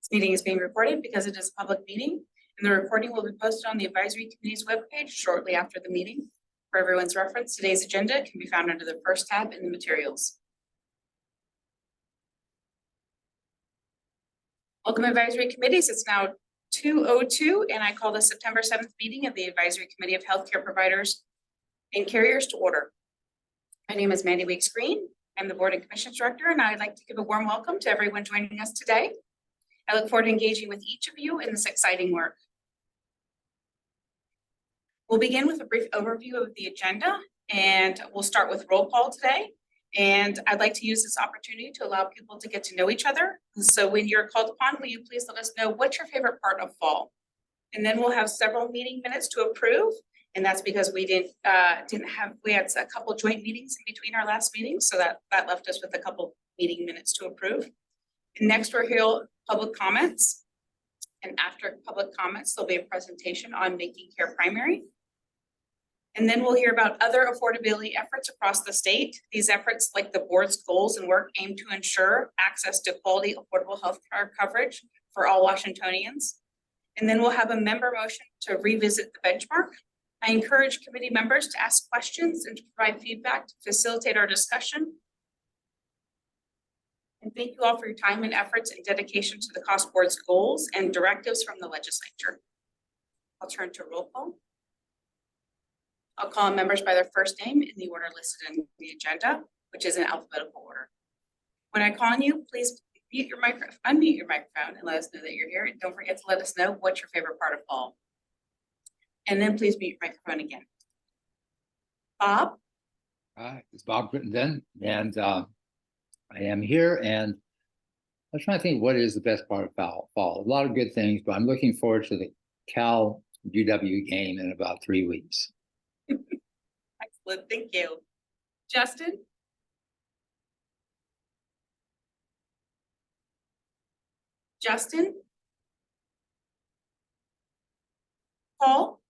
This meeting is being recorded because it is a public meeting, and the recording will be posted on the advisory committee's webpage shortly after the meeting. For everyone's reference, today's agenda can be found under the first tab in the materials. Welcome, advisory committees. It's now 2:02, and I call the September 7th meeting of the Advisory Committee of Healthcare Providers and Carriers to order. My name is Mandy Weeks Green. I'm the Board and Commissions Director, and I'd like to give a warm welcome to everyone joining us today. I look forward to engaging with each of you in this exciting work. We'll begin with a brief overview of the agenda, and we'll start with roll call today. And I'd like to use this opportunity to allow people to get to know each other. So when you're called upon, will you please let us know what's your favorite part of fall? And then we'll have several meeting minutes to approve. And that's because we we had a couple joint meetings in between our last meetings. So that left us with a couple meeting minutes to approve. And next we'll hear public comments. And after public comments, there'll be a presentation on making care primary. And then we'll hear about other affordability efforts across the state. These efforts, like the board's goals and work, aim to ensure access to quality, affordable health care coverage for all Washingtonians. And then we'll have a member motion to revisit the benchmark. I encourage committee members to ask questions and to provide feedback to facilitate our discussion. And thank you all for your time and efforts and dedication to the cost board's goals and directives from the legislature. I'll turn to roll call. I'll call on members by their first name in the order listed in the agenda, which is in alphabetical order. When I call on you, please unmute your microphone and let us know that you're here. And don't forget to let us know what's your favorite part of fall. And then please mute your microphone again. Bob? Hi, it's Bob Crittenden, and I am here, and I'm trying to think what is the best part of fall. A lot of good things, but I'm looking forward to the Cal UW game in about 3 weeks. Excellent, thank you. Justin? Justin? Paul?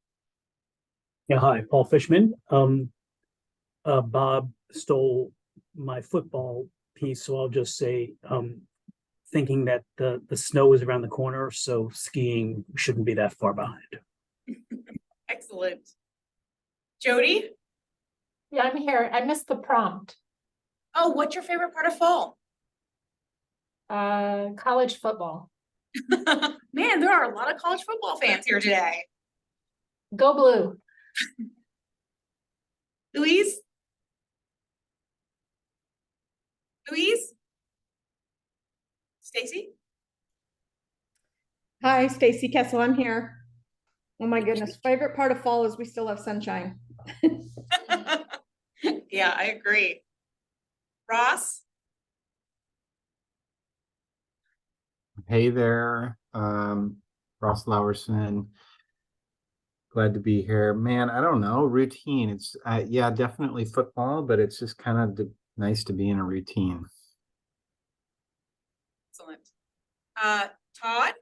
Yeah, hi, Paul Fishman. Bob stole my football piece, so I'll just say, thinking that the snow is around the corner, so skiing shouldn't be that far behind. Excellent. Jody? Yeah, I'm here. I missed the prompt. Oh, what's your favorite part of fall? College football. Man, there are a lot of college football fans here today. Go blue. Louise? Louise? Stacy? Hi, Stacy Kessel. I'm here. Oh my goodness. Favorite part of fall is we still have sunshine. Yeah, I agree. Ross? Hey there, Ross Lowerson. Glad to be here. Man, I don't know, routine. It's yeah, definitely football, but it's just kind of nice to be in a routine. Excellent. Todd?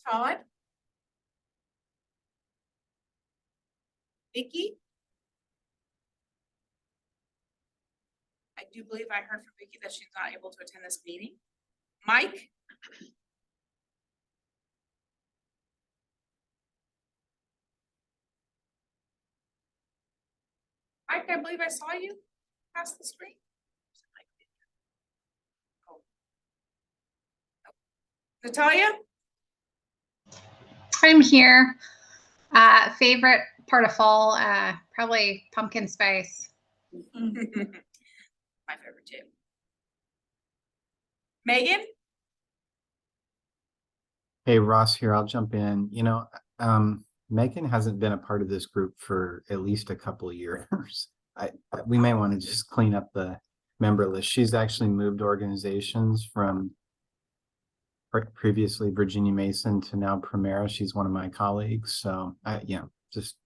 Todd? Vicky? I do believe I heard from Vicky that she's not able to attend this meeting. Mike? Mike, I believe I saw you pass the screen. Oh. Natalia? I'm here. Favorite part of fall, probably pumpkin spice. My favorite too. Megan? Hey, Ross here. I'll jump in. You know, Megan hasn't been a part of this group for at least a couple of years. We may want to just clean up the member list. She's actually moved organizations from previously Virginia Mason to now Primera. She's one of my colleagues. So yeah,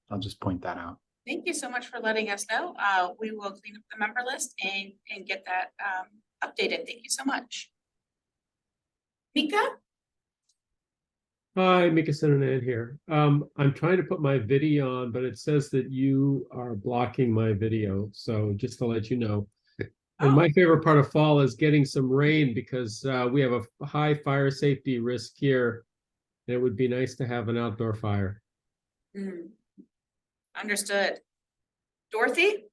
I'll just point that out. Thank you so much for letting us know. We will clean up the member list and get that updated. Thank you so much. Mika? Hi, Mika Sinanan here. I'm trying to put my video on, but it says that you are blocking my video. So just to let you know, And Oh. my favorite part of fall is getting some rain because we have a high fire safety risk here. And it would be nice to have an outdoor fire. Hmm. Understood. Dorothy?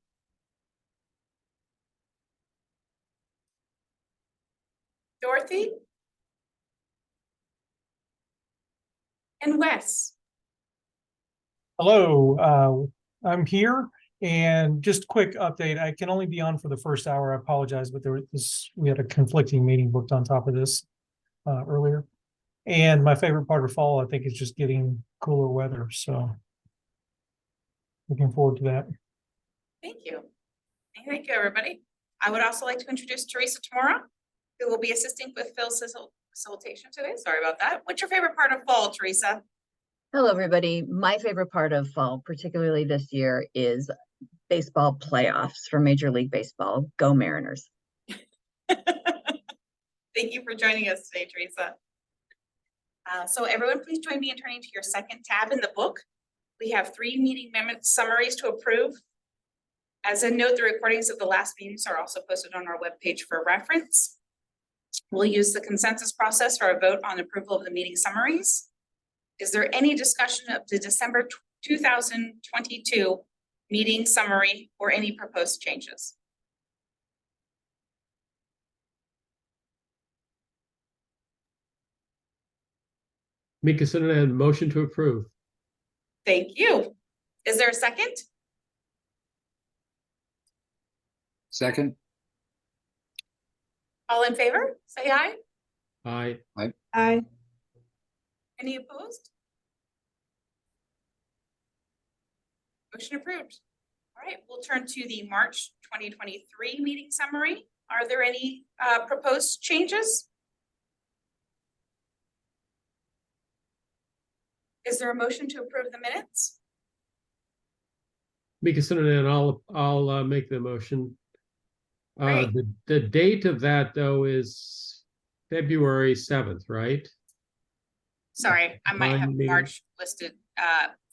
Dorothy? And Wes? Hello, I'm here and just quick update. I can only be on for the first hour. I apologize, but we had a conflicting meeting booked on top of this earlier. And my favorite part of fall, I think, is just getting cooler weather. So looking forward to that. Thank you. Thank you, everybody. I would also like to introduce Teresa Tamora, who will be assisting with Phil's facilitation today. Sorry about that. What's your favorite part of fall, Teresa? Hello, everybody. My favorite part of fall, particularly this year, is baseball playoffs for Major League Baseball. Go Mariners. Thank you for joining us today, Teresa. So everyone, please join me in turning to your second tab in the book. We have 3 meeting minute summaries to approve. As a note, the recordings of the last meetings are also posted on our webpage for reference. We'll use the consensus process for a vote on approval of the meeting summaries. Is there any discussion of the December 2022 meeting summary or any proposed changes? Mika Sinnan, motion to approve. Thank you. Is there a second? Second. All in favor, say aye. Aye. Aye. Any opposed? Motion approved. All right, we'll turn to the March 2023 meeting summary. Are there any proposed changes? Is there a motion to approve the minutes? Mika Sinnan, I'll make the motion. Great. The date of that though is February 7th, right? Sorry, I might have Mine meeting. March listed,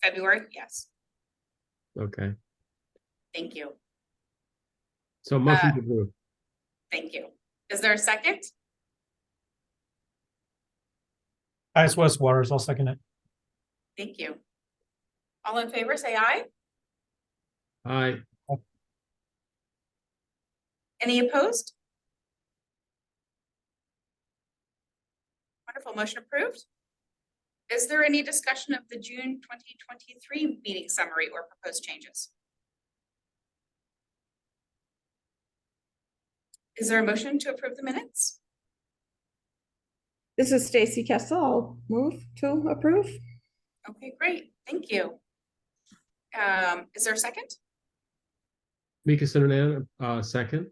February, yes, Okay, thank you, so motion to approve. thank you. Is there a second? Ice West Waters, I'll second it. Thank you. All in favor, say aye. Aye. Any opposed? Wonderful, motion approved. Is there any discussion of the June 2023 meeting summary or proposed changes? Is there a motion to approve the minutes? This is Stacy Kessel. I'll move to approve. Okay, great, thank you. Is there a second? Mika Sinnan, second.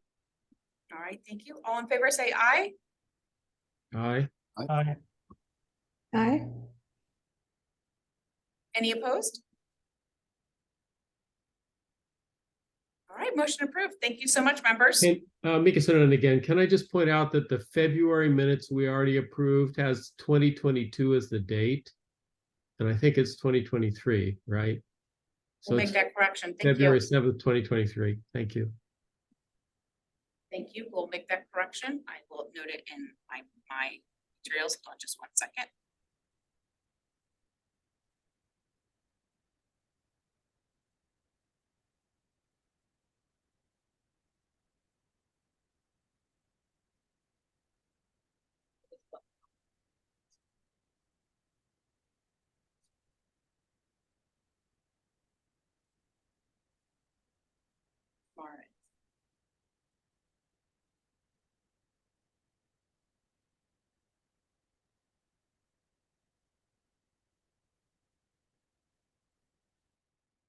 All right, thank you. All in favor, say aye. Aye. Aye. Aye. Any opposed? All right, motion approved. Thank you so much, members. Hey, Mika Sinnan again, can I just point out that the February minutes we already approved has 2022 as the date? And I think it's 2023, right? So We'll make it's that correction. Thank February you. 7th, 2023. Thank you. Thank you. We'll make that correction. I will note it in my materials. Hold on just 1 second. All right.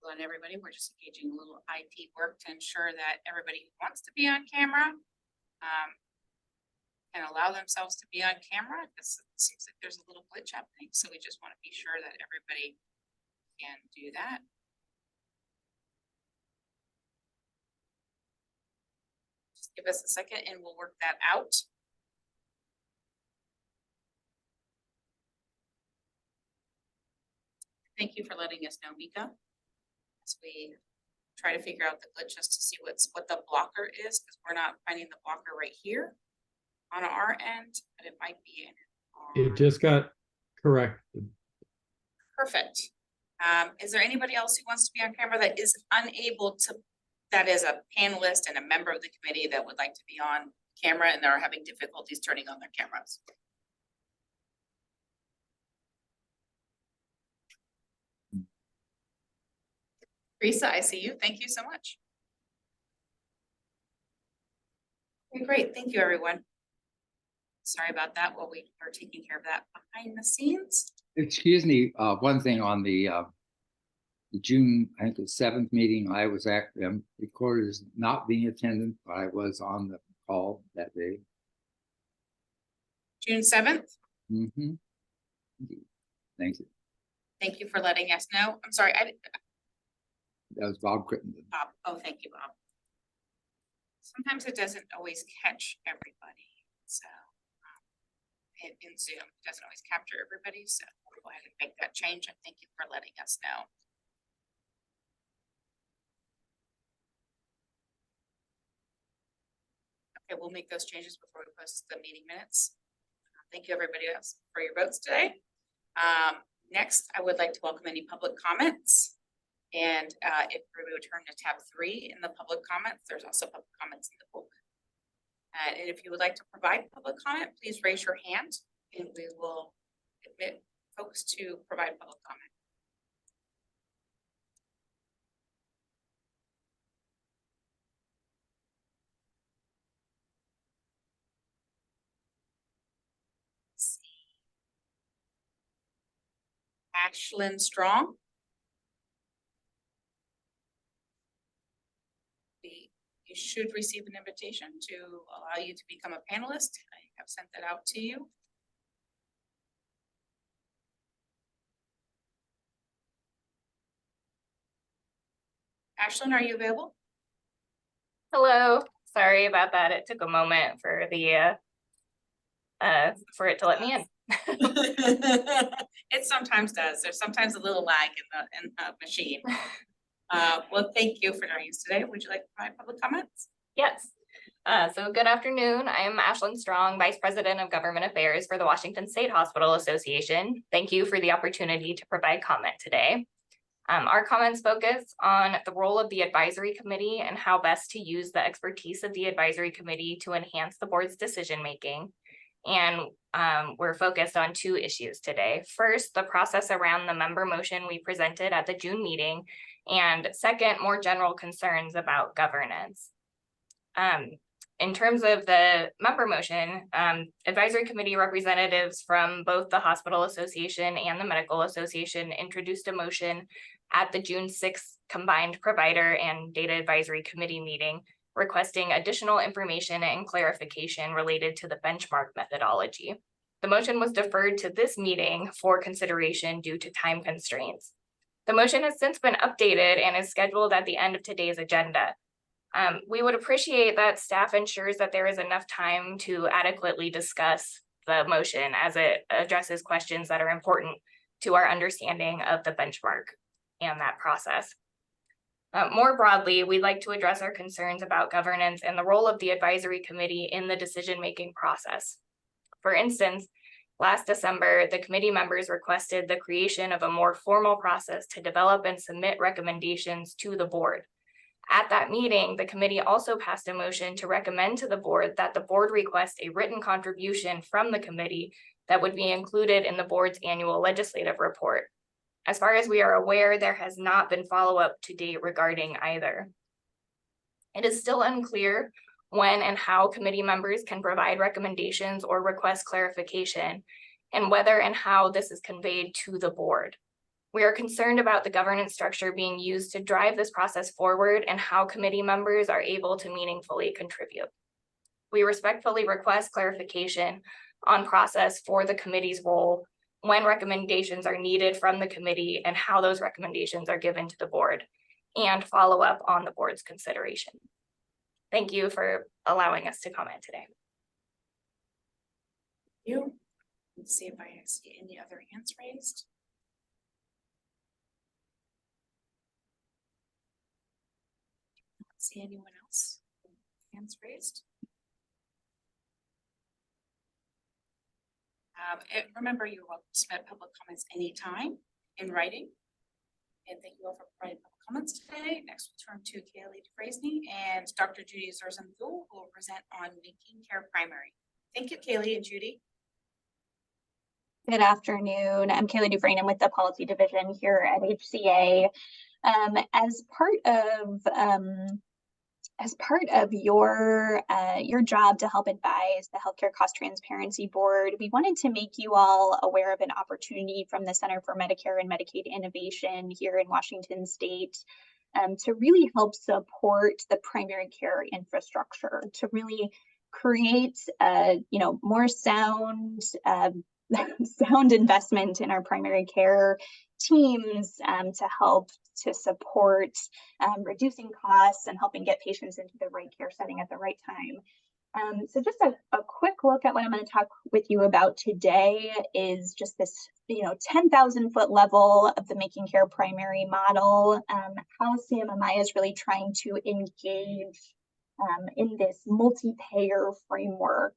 Hold on, everybody. We're just engaging a little IT work to ensure that everybody who wants to be on camera can allow themselves to be on camera, because it seems like there's a little glitch happening. So we just want to be sure that everybody can do that. Just give us a second and we'll work that out. Thank you for letting us know, Mika, as we try to figure out the glitches to see what the blocker is, because we're not finding the blocker right here on our end, but it might be in It just got corrected. Perfect. Is there anybody else who wants to be on camera that is unable to, that is a panelist and a member of the committee that would like to be on camera and are having difficulties turning on their cameras? Teresa, I see you. Thank you so much. Okay, great. Thank you, everyone. Sorry about that while we are taking care of that behind the scenes. Excuse me, one thing on the June, I think the 7th meeting, I was actually recorded as not being attendant, but I was on the call that day. June 7th. Mm-hmm. Thank you. Thank you for letting us know. I'm sorry, That was Bob Crittenden. Bob. Oh, thank you, Bob. Sometimes it doesn't always catch everybody. So in Zoom, it doesn't always capture everybody. So we'll go ahead and make that change. And thank you for letting us know. Okay, we'll make those changes before we post the meeting minutes. Thank you, everybody else, for your votes today. Next, I would like to welcome any public comments. And if we would turn to tab 3 in the public comments, there's also public comments in the book. And if you would like to provide public comment, please raise your hand and we will admit folks to provide public comment. Ashlyn Strong. You should receive an invitation to allow you to become a panelist. I have sent that out to you. Ashlyn, are you available? Hello, sorry about that. It took a moment for the for it to let me in. It sometimes does. There's sometimes a little lag in the machine. Well, thank you for joining us today. Would you like to provide public comments? Yes. So good afternoon. I am Ashlyn Strong, Vice President of Government Affairs for the Washington State Hospital Association. Thank you for the opportunity to provide comment today. Our comments focus on the role of the advisory committee and how best to use the expertise of the advisory committee to enhance the board's decision-making. And we're focused on 2 issues today. First, the process around the member motion we presented at the June meeting, and second, more general concerns about governance. In terms of the member motion, advisory committee representatives from both the Hospital Association and the Medical Association introduced a motion at the June 6th combined provider and data advisory committee meeting, requesting additional information and clarification related to the benchmark methodology. The motion was deferred to this meeting for consideration due to time constraints. The motion has since been updated and is scheduled at the end of today's agenda. We would appreciate that staff ensures that there is enough time to adequately discuss the motion as it addresses questions that are important to our understanding of the benchmark and that process. More broadly, we'd like to address our concerns about governance and the role of the advisory committee in the decision-making process. For instance, last December, the committee members requested the creation of a more formal process to develop and submit recommendations to the board. At that meeting, the committee also passed a motion to recommend to the board that the board request a written contribution from the committee that would be included in the board's annual legislative report. As far as we are aware, there has not been follow-up to date regarding either. It is still unclear when and how committee members can provide recommendations or request clarification, and whether and how this is conveyed to the board. We are concerned about the governance structure being used to drive this process forward and how committee members are able to meaningfully contribute. We respectfully request clarification on process for the committee's role, when recommendations are needed from the committee and how those recommendations are given to the board, and follow up on the board's consideration. Thank you for allowing us to comment today. Thank you. Let's see if I see any other hands raised. See anyone else? Hands raised. And remember, you're welcome to submit public comments anytime in writing. And thank you all for providing public comments today. Next, we'll turn to Kaylee DeFraisney and Dr. Judy Zerzanthul, who will present on Making Care Primary. Thank you, Kaylee and Judy. Good afternoon. I'm Kaylee Dufresne. I'm with the Policy Division here at HCA. As part of your job to help advise the Healthcare Cost Transparency Board, we wanted to make you all aware of an opportunity from the Center for Medicare and Medicaid Innovation here in Washington State to really help support the primary care infrastructure, to really create more sound investment in our primary care teams to help to support reducing costs and helping get patients into the right care setting at the right time. So just a quick look at what I'm going to talk with you about today is just this 10,000 foot level of the Making Care Primary model, how CMMI is really trying to engage in this multi-payer framework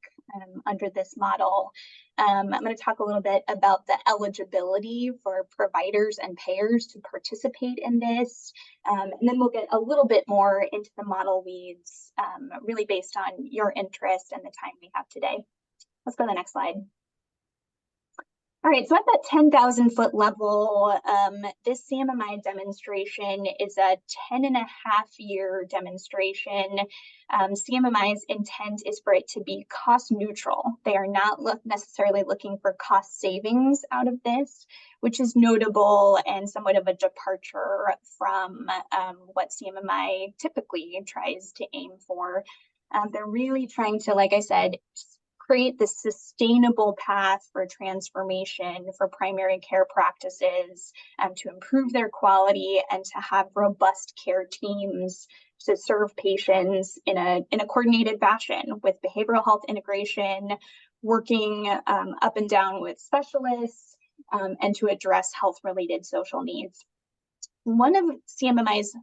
under this model. I'm going to talk a little bit about the eligibility for providers and payers to participate in this. And then we'll get a little bit more into the model weeds, really based on your interest and the time we have today. Let's go to the next slide. All right, so at that 10,000 foot level, this CMMI demonstration is a 10.5-year demonstration. CMMI's intent is for it to be cost neutral. They are not necessarily looking for cost savings out of this, which is notable and somewhat of a departure from what CMMI typically tries to aim for. They're really trying to, like I said, create this sustainable path for transformation for primary care practices to improve their quality and to have robust care teams to serve patients in a coordinated fashion with behavioral health integration, working up and down with specialists, and to address health-related social needs. One of CMMI's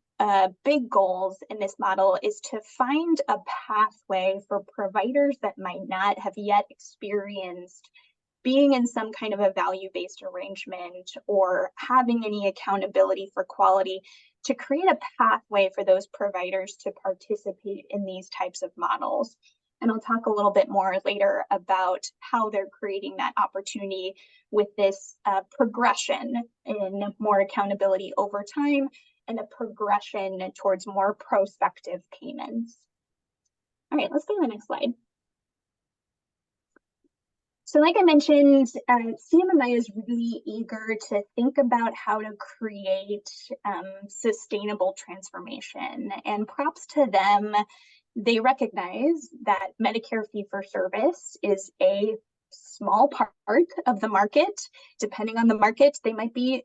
big goals in this model is to find a pathway for providers that might not have yet experienced being in some kind of a value-based arrangement or having any accountability for quality, to create a pathway for those providers to participate in these types of models. And I'll talk a little bit more later about how they're creating that opportunity with this progression in more accountability over time and a progression towards more prospective payments. All right, let's go to the next slide. So like I mentioned, CMMI is really eager to think about how to create sustainable transformation, and props to them. They recognize that Medicare fee-for-service is a small part of the market. Depending on the market, they might be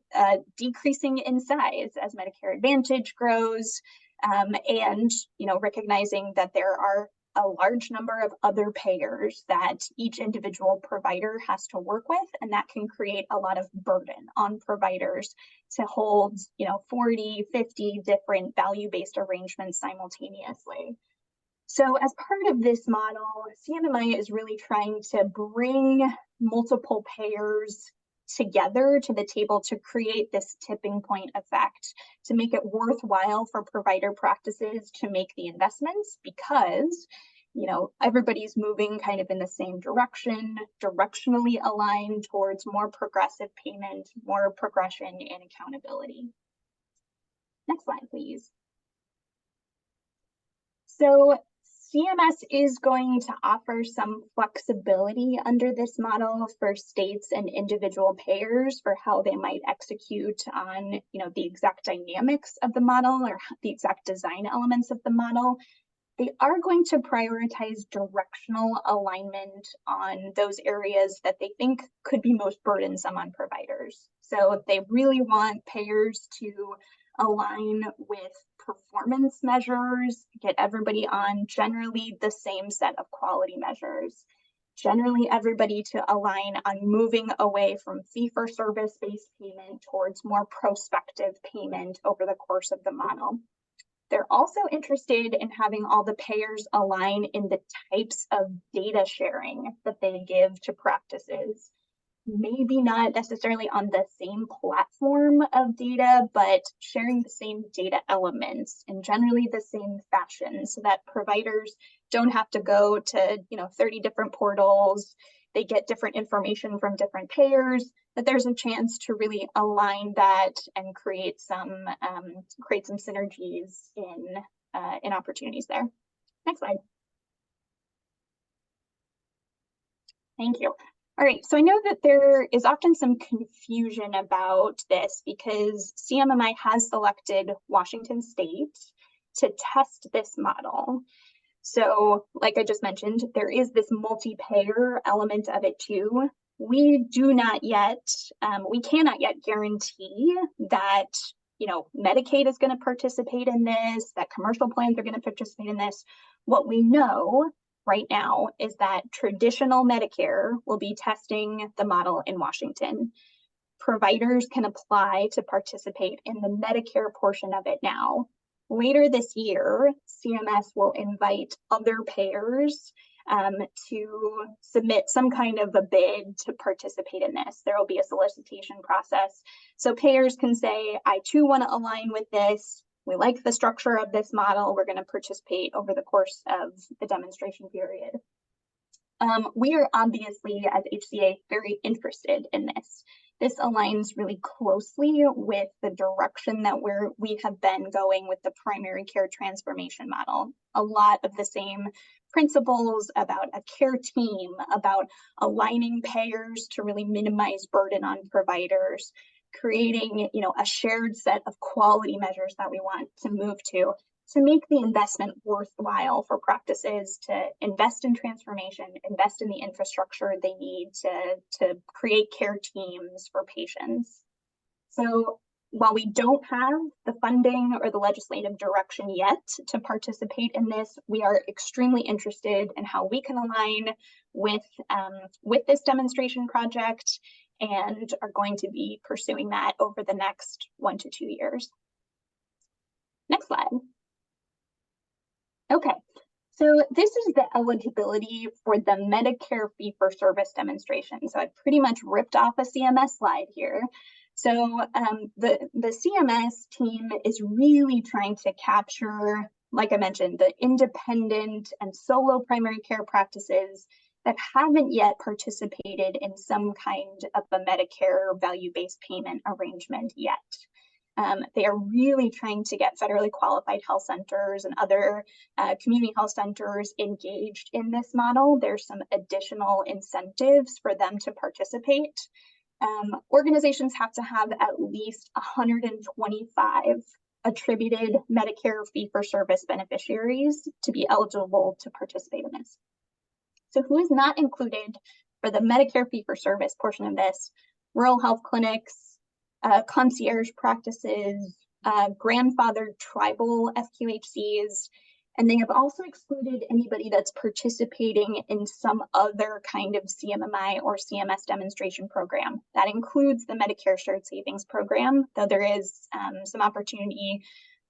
decreasing in size as Medicare Advantage grows, and recognizing that there are a large number of other payers that each individual provider has to work with, and that can create a lot of burden on providers to hold 40, 50 different value-based arrangements simultaneously. So as part of this model, CMMI is really trying to bring multiple payers together to the table to create this tipping point effect, to make it worthwhile for provider practices to make the investments, because everybody's moving kind of in the same direction, directionally aligned towards more progressive payment, more progression and accountability. Next slide, please. So CMS is going to offer some flexibility under this model for states and individual payers for how they might execute on, the exact dynamics of the model or the exact design elements of the model. They are going to prioritize directional alignment on those areas that they think could be most burdensome on providers. So if they really want payers to align with performance measures, get everybody on generally the same set of quality measures. Generally, everybody to align on moving away from fee-for-service based payment towards more prospective payment over the course of the model. They're also interested in having all the payers align in the types of data sharing that they give to practices. Maybe not necessarily on the same platform of data, but sharing the same data elements in generally the same fashion so that providers don't have to go to 30 different portals. They get different information from different payers, that there's a chance to really align that and create some synergies in opportunities there. Next slide. Thank you. All right, so I know that there is often some confusion about this because CMMI has selected Washington State to test this model. So like I just mentioned, there is this multi-payer element of it too. We do not yet, we cannot yet guarantee that, Medicaid is going to participate in this, that commercial plans are going to participate in this. What we know right now is that traditional Medicare will be testing the model in Washington. Providers can apply to participate in the Medicare portion of it now. Later this year, CMS will invite other payers to submit some kind of a bid to participate in this. There will be a solicitation process. So payers can say, I too want to align with this. We like the structure of this model. We're going to participate over the course of the demonstration period. We are obviously, as HCA, very interested in this. This aligns really closely with the direction that we have been going with the primary care transformation model. A lot of the same principles about a care team, about aligning payers to really minimize burden on providers, creating, a shared set of quality measures that we want to move to make the investment worthwhile for practices to invest in transformation, invest in the infrastructure they need to create care teams for patients. So while we don't have the funding or the legislative direction yet to participate in this, we are extremely interested in how we can align with this demonstration project and are going to be pursuing that over the next 1 to 2 years. Next slide. Okay, so this is the eligibility for the Medicare fee-for-service demonstration. So I pretty much ripped off a CMS slide here. So the CMS team is really trying to capture, like I mentioned, the independent and solo primary care practices that haven't yet participated in some kind of a Medicare value-based payment arrangement yet. They are really trying to get federally qualified health centers and other community health centers engaged in this model. There's some additional incentives for them to participate. Organizations have to have at least 125 attributed Medicare fee-for-service beneficiaries to be eligible to participate in this. So who is not included for the Medicare fee-for-service portion of this? Rural health clinics, concierge practices, grandfathered tribal FQHCs, and they have also excluded anybody that's participating in some other kind of CMMI or CMS demonstration program. That includes the Medicare Shared Savings Program, though there is some opportunity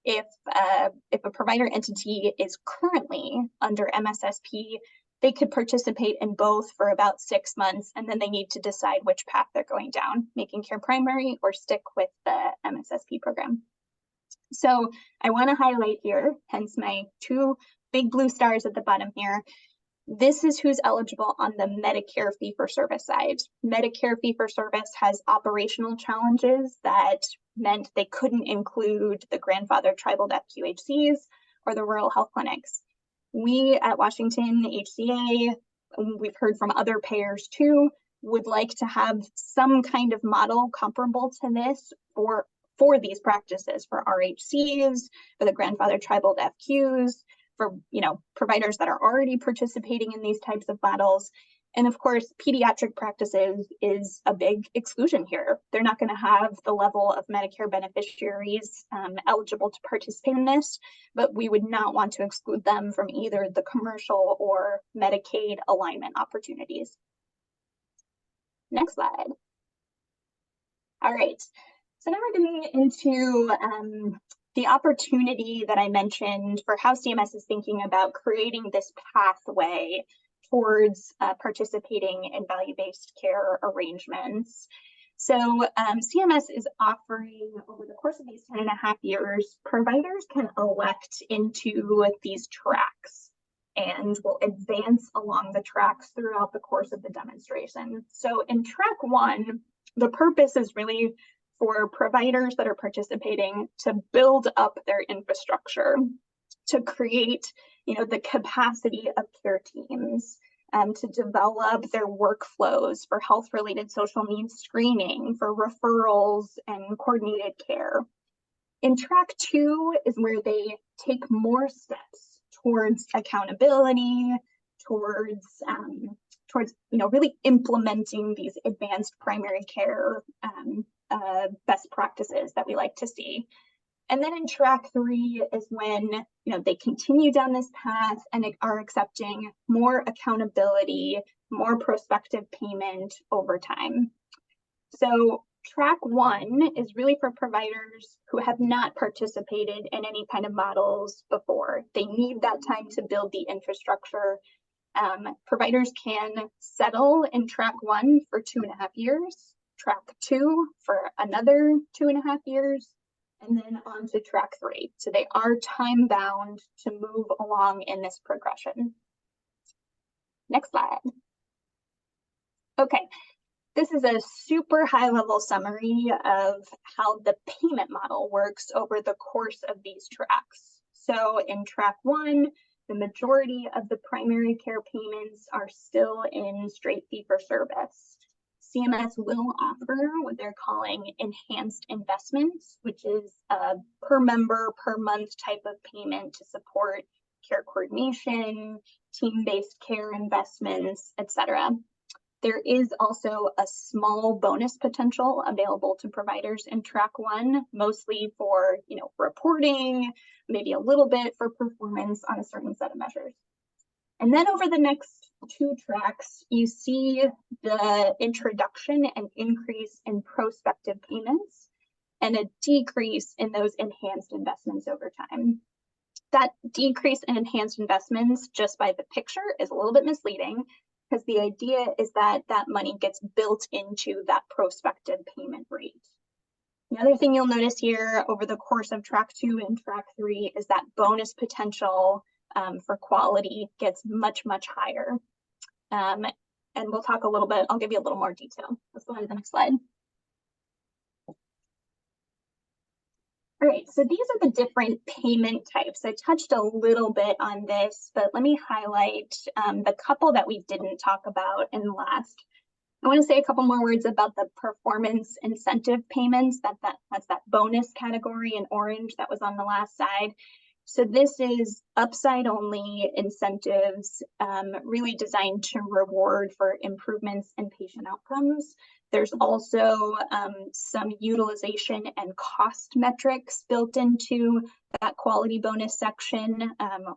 if a provider entity is currently under MSSP, they could participate in both for about 6 months, and then they need to decide which path they're going down, making care primary or stick with the MSSP program. So I want to highlight here, hence my 2 big blue stars at the bottom here. This is who's eligible on the Medicare fee-for-service side. Medicare fee-for-service has operational challenges that meant they couldn't include the grandfathered tribal FQHCs or the rural health clinics. We at Washington HCA, we've heard from other payers too, would like to have some kind of model comparable to this for these practices, for RHCs, for the grandfathered tribal FQs, for providers that are already participating in these types of models. And of course, pediatric practices is a big exclusion here. They're not going to have the level of Medicare beneficiaries eligible to participate in this, but we would not want to exclude them from either the commercial or Medicaid alignment opportunities. Next slide. All right. So now we're getting into the opportunity that I mentioned for how CMS is thinking about creating this pathway towards participating in value-based care arrangements. So CMS is offering, over the course of these 10.5 years, providers can elect into these tracks and will advance along the tracks throughout the course of the demonstration. So in track 1, the purpose is really for providers that are participating to build up their infrastructure, to create, the capacity of care teams, to develop their workflows for health-related social needs screening, for referrals and coordinated care. In track 2 is where they take more steps towards accountability, towards really implementing these advanced primary care best practices that we like to see. And then in track 3 is when they continue down this path and are accepting more accountability, more prospective payment over time. So track 1 is really for providers who have not participated in any kind of models before. They need that time to build the infrastructure. Providers can settle in track 1 for 2.5 years, track 2 for another 2.5 years, and then on to track 3. So they are time bound to move along in this progression. Next slide. Okay, this is a super high level summary of how the payment model works over the course of these tracks. So in track 1, the majority of the primary care payments are still in straight fee-for-service. CMS will offer what they're calling enhanced investments, which is a per member, per month type of payment to support care coordination, team-based care investments, etc. There is also a small bonus potential available to providers in track 1, mostly for reporting, maybe a little bit for performance on a certain set of measures. And then over the next 2 tracks, you see the introduction and increase in prospective payments and a decrease in those enhanced investments over time. That decrease in enhanced investments, just by the picture, is a little bit misleading, because the idea is that that money gets built into that prospective payment rate. The other thing you'll notice here over the course of track 2 and track 3 is that bonus potential for quality gets much, much higher. And we'll talk a little bit, I'll give you a little more detail. Let's go on to the next slide. All right, so these are the different payment types. I touched a little bit on this, but let me highlight the couple that we didn't talk about in the last. I want to say a couple more words about the performance incentive payments. That's that bonus category in orange that was on the last slide. So this is upside only incentives, really designed to reward for improvements in patient outcomes. There's also some utilization and cost metrics built into that quality bonus section.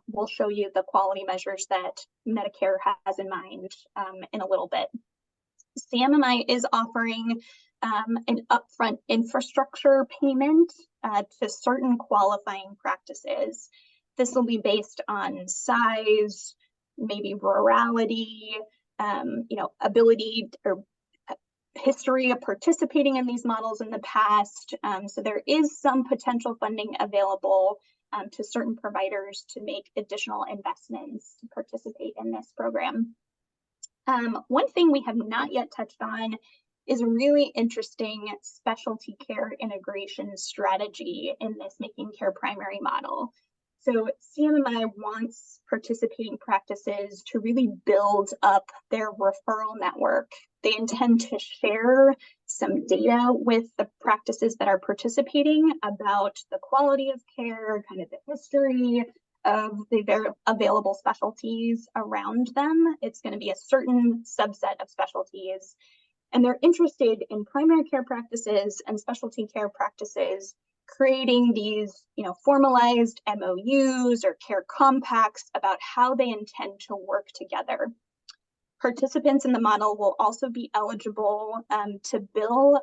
We'll show you the quality measures that Medicare has in mind in a little bit. CMMI is offering an upfront infrastructure payment to certain qualifying practices. This will be based on size, maybe rurality, ability or history of participating in these models in the past. So there is some potential funding available to certain providers to make additional investments to participate in this program. One thing we have not yet touched on is a really interesting specialty care integration strategy in this Making Care Primary model. So CMMI wants participating practices to really build up their referral network. They intend to share some data with the practices that are participating about the quality of care, kind of the history of the available specialties around them. It's going to be a certain subset of specialties. And they're interested in primary care practices and specialty care practices creating these, formalized MOUs or care compacts about how they intend to work together. Participants in the model will also be eligible to bill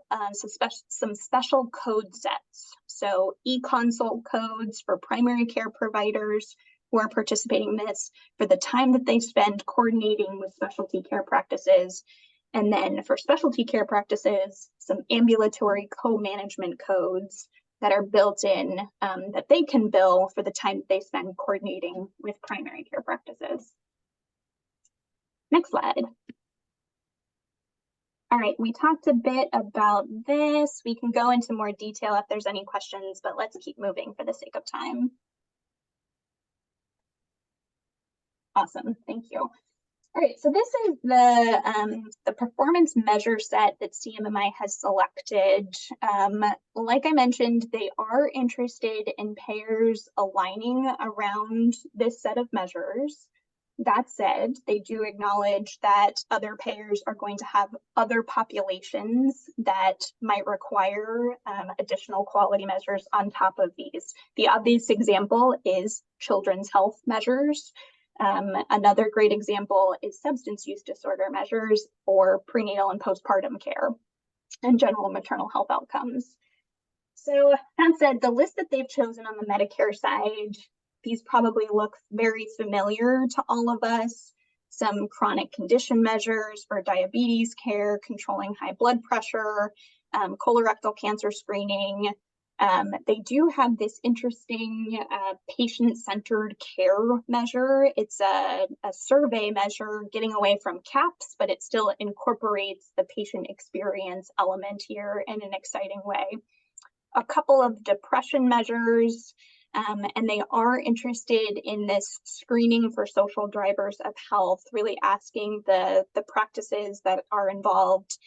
some special code sets. So e-consult codes for primary care providers who are participating in this for the time that they spend coordinating with specialty care practices. And then for specialty care practices, some ambulatory co-management codes that are built in that they can bill for the time that they spend coordinating with primary care practices. Next slide. All right, we talked a bit about this. We can go into more detail if there's any questions, but let's keep moving for the sake of time. Awesome, thank you. All right, so this is the performance measure set that CMMI has selected. Like I mentioned, they are interested in payers aligning around this set of measures. That said, they do acknowledge that other payers are going to have other populations that might require additional quality measures on top of these. The obvious example is children's health measures. Another great example is substance use disorder measures for prenatal and postpartum care and general maternal health outcomes. So that said, the list that they've chosen on the Medicare side, these probably look very familiar to all of us. Some chronic condition measures for diabetes care, controlling high blood pressure, colorectal cancer screening. They do have this interesting patient-centered care measure. It's a survey measure getting away from CAHPS, but it still incorporates the patient experience element here in an exciting way. A couple of depression measures, and they are interested in this screening for social drivers of health, really asking the practices that are involved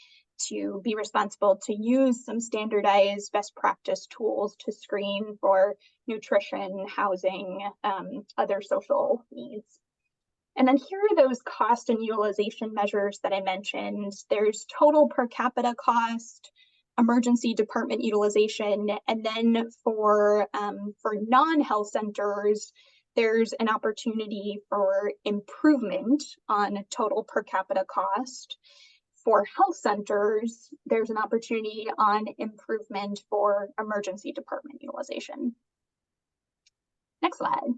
to be responsible to use some standardized best practice tools to screen for nutrition, housing, other social needs. And then here are those cost and utilization measures that I mentioned. There's total per capita cost, emergency department utilization, and then for non-health centers, there's an opportunity for improvement on total per capita cost. For health centers, there's an opportunity on improvement for emergency department utilization. Next slide.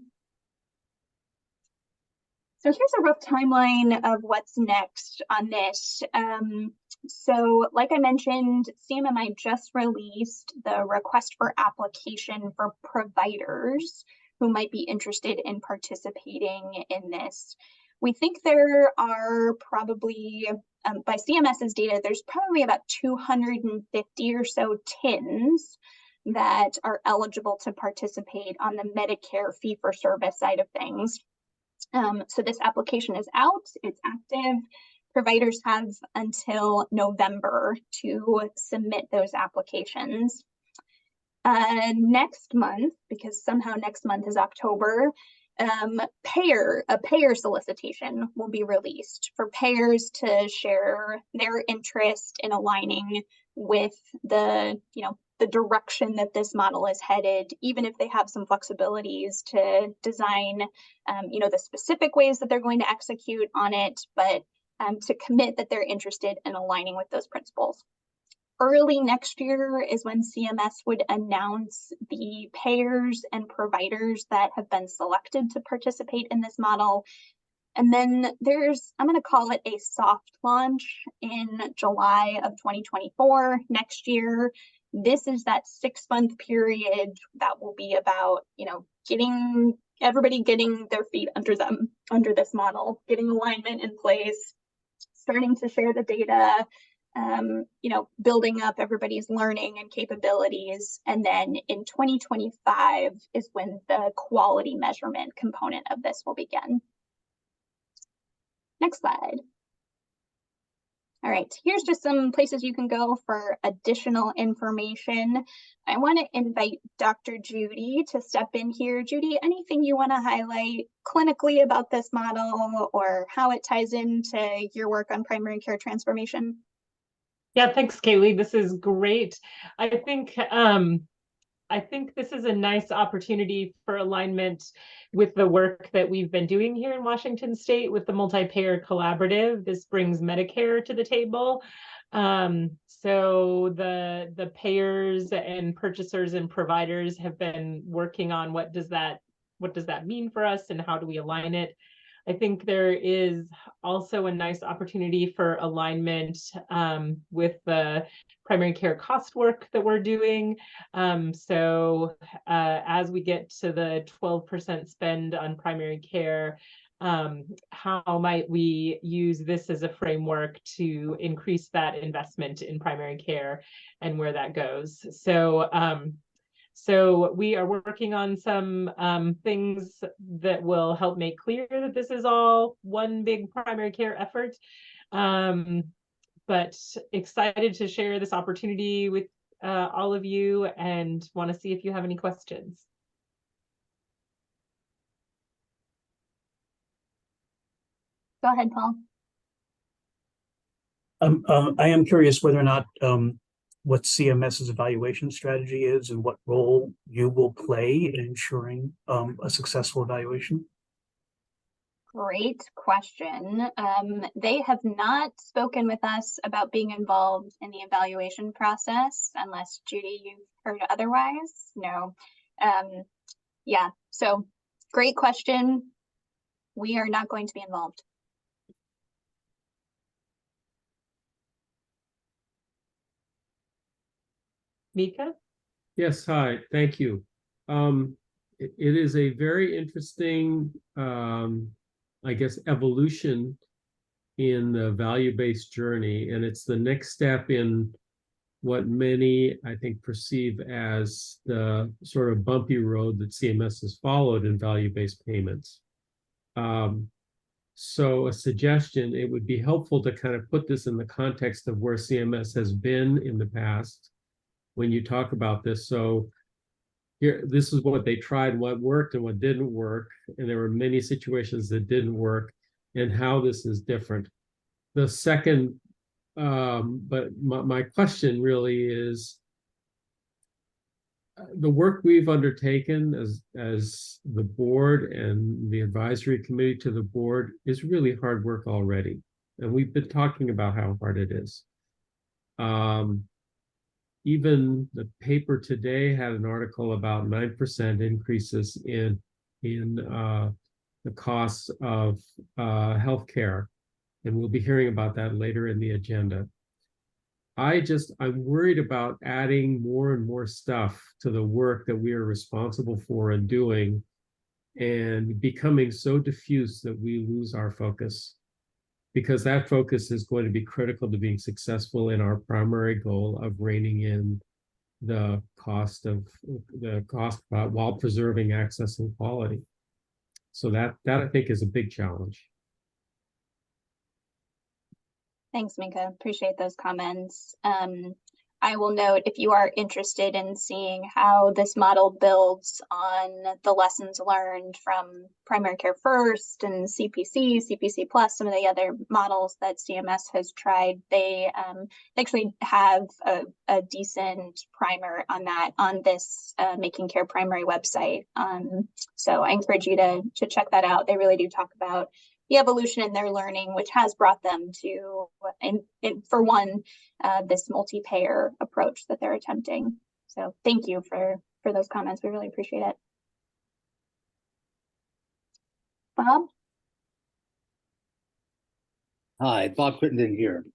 So here's a rough timeline of what's next on this. So like I mentioned, CMMI just released the request for application for providers who might be interested in participating in this. We think there are probably, by CMS's data, there's probably about 250 or so TINs that are eligible to participate on the Medicare fee-for-service side of things. So this application is out, it's active. Providers have until November to submit those applications. Next month, because somehow next month is October, a payer solicitation will be released for payers to share their interest in aligning with the direction that this model is headed, even if they have some flexibilities to design, the specific ways that they're going to execute on it, but to commit that they're interested in aligning with those principles. Early next year is when CMS would announce the payers and providers that have been selected to participate in this model. And then there's, I'm going to call it a soft launch in July of 2024, next year. This is that 6-month period that will be about, getting everybody getting their feet under them, under this model, getting alignment in place, starting to share the data, building up everybody's learning and capabilities. And then in 2025 is when the quality measurement component of this will begin. Next slide. All right, here's just some places you can go for additional information. I want to invite Dr. Judy to step in here. Judy, anything you want to highlight clinically about this model or how it ties into your work on primary care transformation? Yeah, thanks, Kaylee. This is great. I think I think this is a nice opportunity for alignment with the work that we've been doing here in Washington State with the multi-payer collaborative. This brings Medicare to the table. So the payers and purchasers and providers have been working on what does that mean for us and how do we align it. I think there is also a nice opportunity for alignment with the primary care cost work that we're doing. As we get to the 12% spend on primary care, how might we use this as a framework to increase that investment in primary care and where that goes? So we are working on some things that will help make clear that this is all one big primary care effort. But excited to share this opportunity with all of you and want to see if you have any questions. Go ahead, Paul. I am curious whether or not what CMS's evaluation strategy is and what role you will play in ensuring a successful evaluation. Great question. They have not spoken with us about being involved in the evaluation process, unless Judy, you've heard otherwise. No. Yeah, so great question. We are not going to be involved. Mika? Yes, hi, thank you. It is a very interesting, I guess, evolution in the value-based journey, and it's the next step in what many, I think, perceive as the sort of bumpy road that CMS has followed in value-based payments. So a suggestion, it would be helpful to kind of put this in the context of where CMS has been in the past when you talk about this. So here, this is what they tried, what worked and what didn't work. And there were many situations that didn't work and how this is different. The second, but my question really is, the work we've undertaken as the board and the advisory committee to the board is really hard work already. And we've been talking about how hard it is. Even the paper today had an article about 9% increases in the costs of healthcare, and we'll be hearing about that later in the agenda. I'm worried about adding more and more stuff to the work that we are responsible for and doing, and becoming so diffuse that we lose our focus, because that focus is going to be critical to being successful in our primary goal of reining in the cost while preserving access and quality. So that I think is a big challenge. Thanks, Minka. Appreciate those comments. I will note, if you are interested in seeing how this model builds on the lessons learned from Primary Care First and CPC Plus, some of the other models that CMS has tried, they actually have a decent primer on that on this Making Care Primary website. So I encourage you to check that out. They really do talk about the evolution in their learning, which has brought them to, for one, this multi-payer approach that they're attempting. So thank you for those comments. We really appreciate it. Bob? Hi, Bob Crittenden here.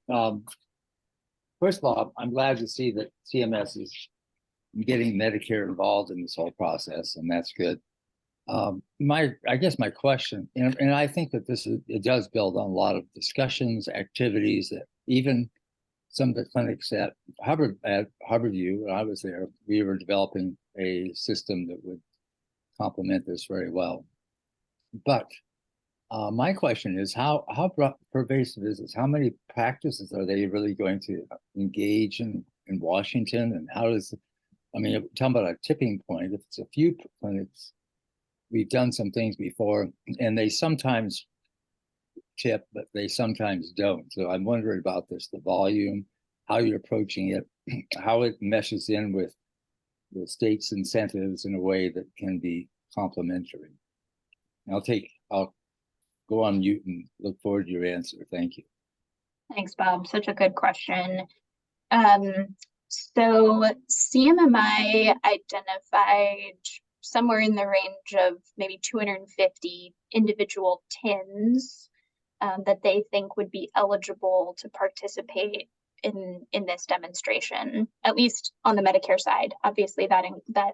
First of all, I'm glad to see that CMS is getting Medicare involved in this whole process, and that's good. I guess my question, and I think that it does build on a lot of discussions, activities that even some of the clinics at Harborview, when I was there, we were developing a system that would complement this very well. But my question is, how pervasive is this? How many practices are they really going to engage in Washington? And how does, talking about a tipping point, if it's a few clinics, we've done some things before, and they sometimes tip, but they sometimes don't. So I'm wondering about this, the volume, how you're approaching it, how it meshes in with the state's incentives in a way that can be complementary. I'll go on mute and look forward to your answer. Thank you. Thanks, Bob. Such a good question. So CMMI identified somewhere in the range of maybe 250 individual TINs that they think would be eligible to participate in this demonstration, at least on the Medicare side. Obviously, that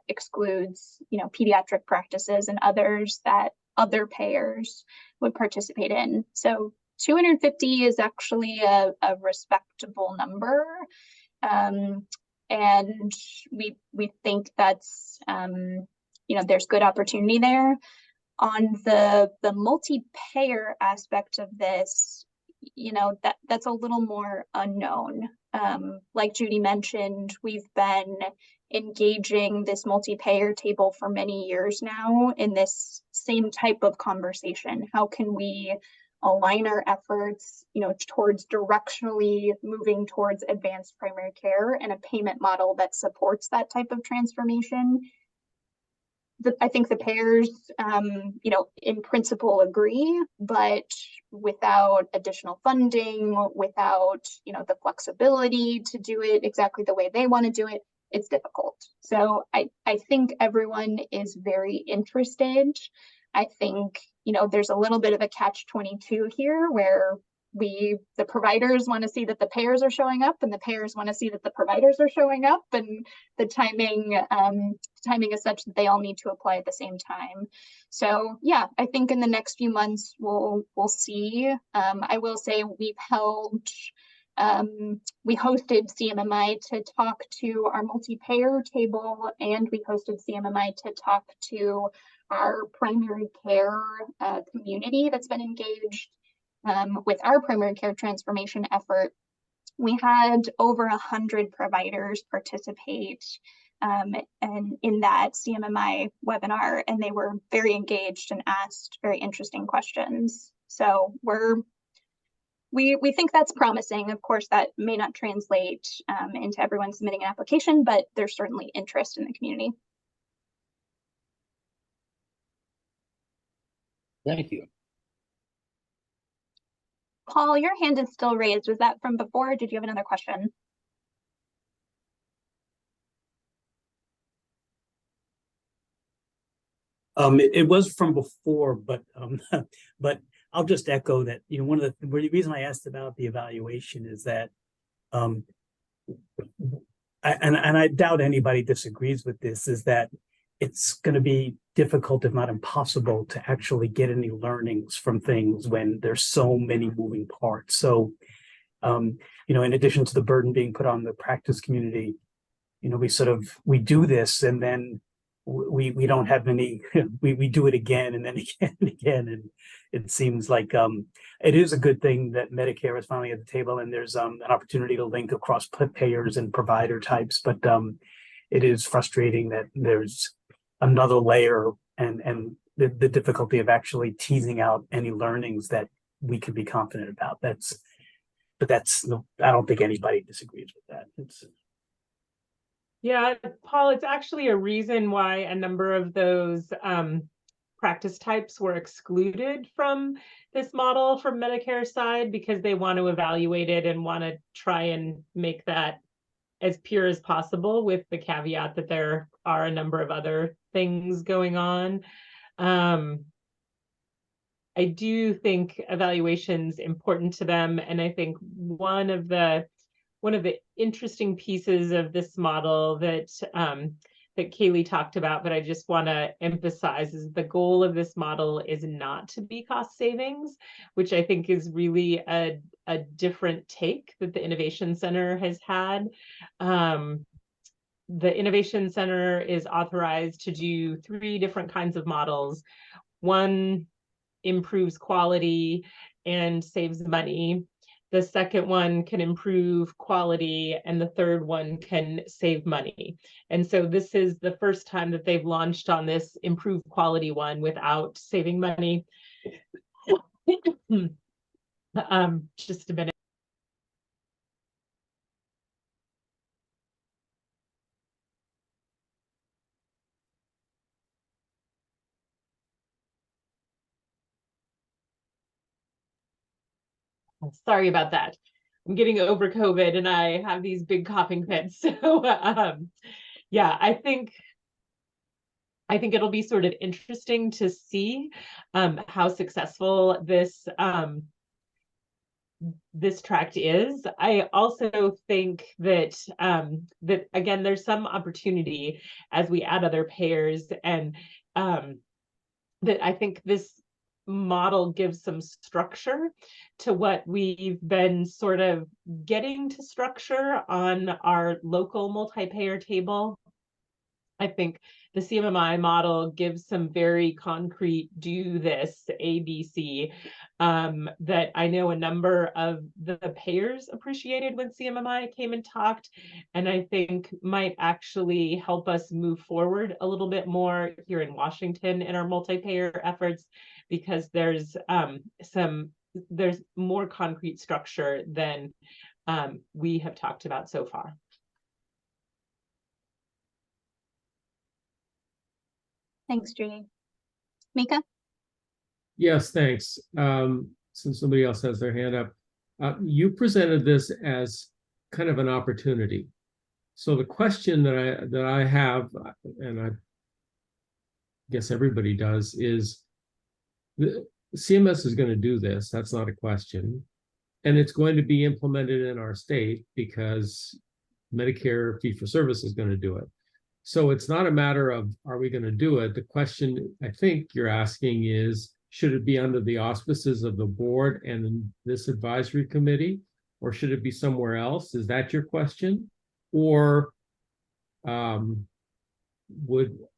excludes, pediatric practices and others that other payers would participate in. So 250 is actually a respectable number. And we think that's, there's good opportunity there. On the multi-payer aspect of this, that's a little more unknown. Like Judy mentioned, we've been engaging this multi-payer table for many years now in this same type of conversation. How can we align our efforts, towards directionally moving towards advanced primary care and a payment model that supports that type of transformation? I think the payers, in principle agree, but without additional funding, without, the flexibility to do it exactly the way they want to do it, it's difficult. So I think everyone is very interested. I think, there's a little bit of a catch-22 here where the providers want to see that the payers are showing up and the payers want to see that the providers are showing up, and the timing is such that they all need to apply at the same time. So yeah, I think in the next few months we'll see. I will say we hosted CMMI to talk to our multi-payer table, and we hosted CMMI to talk to our primary care community that's been engaged with our primary care transformation effort. We had over 100 providers participate and in that CMMI webinar, and they were very engaged and asked very interesting questions. So we think that's promising. Of course, that may not translate into everyone submitting an application, but there's certainly interest in the community. Thank you. Paul, your hand is still raised. Was that from before, or did you have another question? It was from before, but but I'll just echo that. One of the reason I asked about the evaluation is that, I doubt anybody disagrees with this, is that it's going to be difficult, if not impossible, to actually get any learnings from things when there's so many moving parts. So, in addition to the burden being put on the practice community, we do this and then we don't have any, we do it again and then again and again. And it seems like it is a good thing that Medicare is finally at the table and there's an opportunity to link across payers and provider types. But it is frustrating that there's another layer and the difficulty of actually teasing out any learnings that we can be confident about. I don't think anybody disagrees with that. Yeah, Paul, it's actually a reason why a number of those practice types were excluded from this model from Medicare side, because they want to evaluate it and want to try and make that as pure as possible, with the caveat that there are a number of other things going on. I do think evaluation's important to them, and I think one of the interesting pieces of this model that that Kaylee talked about, but I just want to emphasize, is the goal of this model is not to be cost savings, which I think is really a different take that the Innovation Center has had. The Innovation Center is authorized to do 3 different kinds of models. One improves quality and saves money. The second one can improve quality, and the third one can save money. And so this is the first time that they've launched on this improved quality one without saving money. Just a minute. Sorry about that. I'm getting over COVID and I have these big coughing fits. So yeah, I think it'll be sort of interesting to see how successful this tract is. I also think that that again, there's some opportunity as we add other payers, and that I think this model gives some structure to what we've been sort of getting to structure on our local multi-payer table. I think the CMMI model gives some very concrete do this ABC that I know a number of the payers appreciated when CMMI came and talked, and I think might actually help us move forward a little bit more here in Washington in our multi-payer efforts, because there's more concrete structure than we have talked about so far. Thanks, Judy. Mika? Yes, thanks. Since somebody else has their hand up, you presented this as kind of an opportunity. So the question that I have, and I guess everybody does, is the CMS is going to do this. That's not a question. And it's going to be implemented in our state because Medicare fee-for-service is going to do it. So it's not a matter of, are we going to do it? The question I think you're asking is, should it be under the auspices of the board and this advisory committee, or should it be somewhere else? Is that your question? Or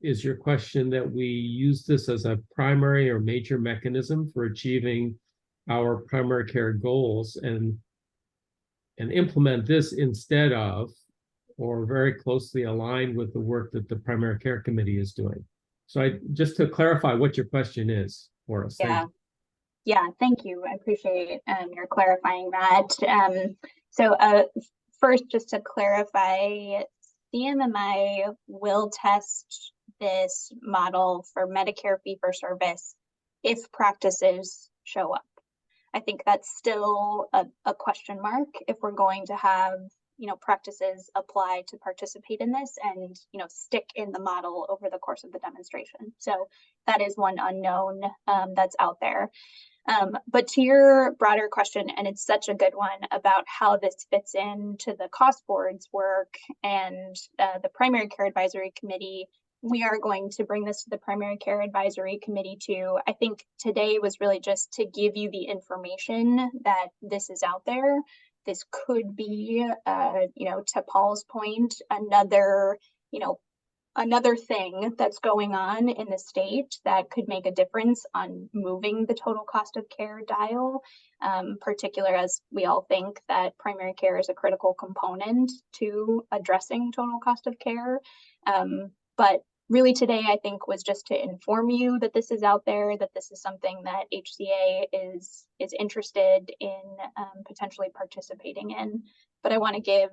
is your question that we use this as a primary or major mechanism for achieving our primary care goals and implement this instead of, or very closely aligned with the work that the primary care committee is doing? So just to clarify what your question is for us. Yeah. Yeah, thank you. I appreciate your clarifying that. First, just to clarify, CMMI will test this model for Medicare fee-for-service if practices show up. I think that's still a question mark if we're going to have practices apply to participate in this and stick in the model over the course of the demonstration. So that is one unknown that's out there. But to your broader question, and it's such a good one about how this fits into the cost board's work and the primary care advisory committee, we are going to bring this to the primary care advisory committee too. I think today was really just to give you the information that this is out there. This could be, to Paul's point, another thing that's going on in the state that could make a difference on moving the total cost of care dial, particularly as we all think that primary care is a critical component to addressing total cost of care. But really today, I think, was just to inform you that this is out there, that this is something that HCA is interested in potentially participating in. But I want to give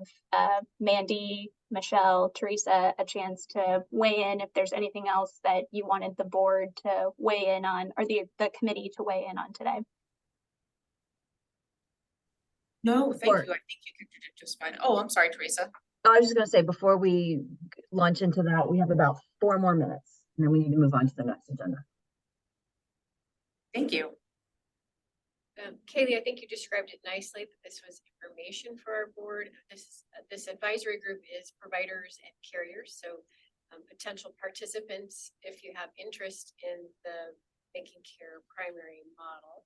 Mandy, Michelle, Teresa a chance to weigh in if there's anything else that you wanted the board to weigh in on, or the committee to weigh in on today. No, thank you. I think you did it just fine. Oh, I'm sorry, Teresa. I was just going to say, before we launch into that, we have about 4 more minutes, and then we need to move on to the next agenda. Thank you. Kaylee, I think you described it nicely, that this was information for our board. This advisory group is providers and carriers, so potential participants, if you have interest in the Making Care primary model.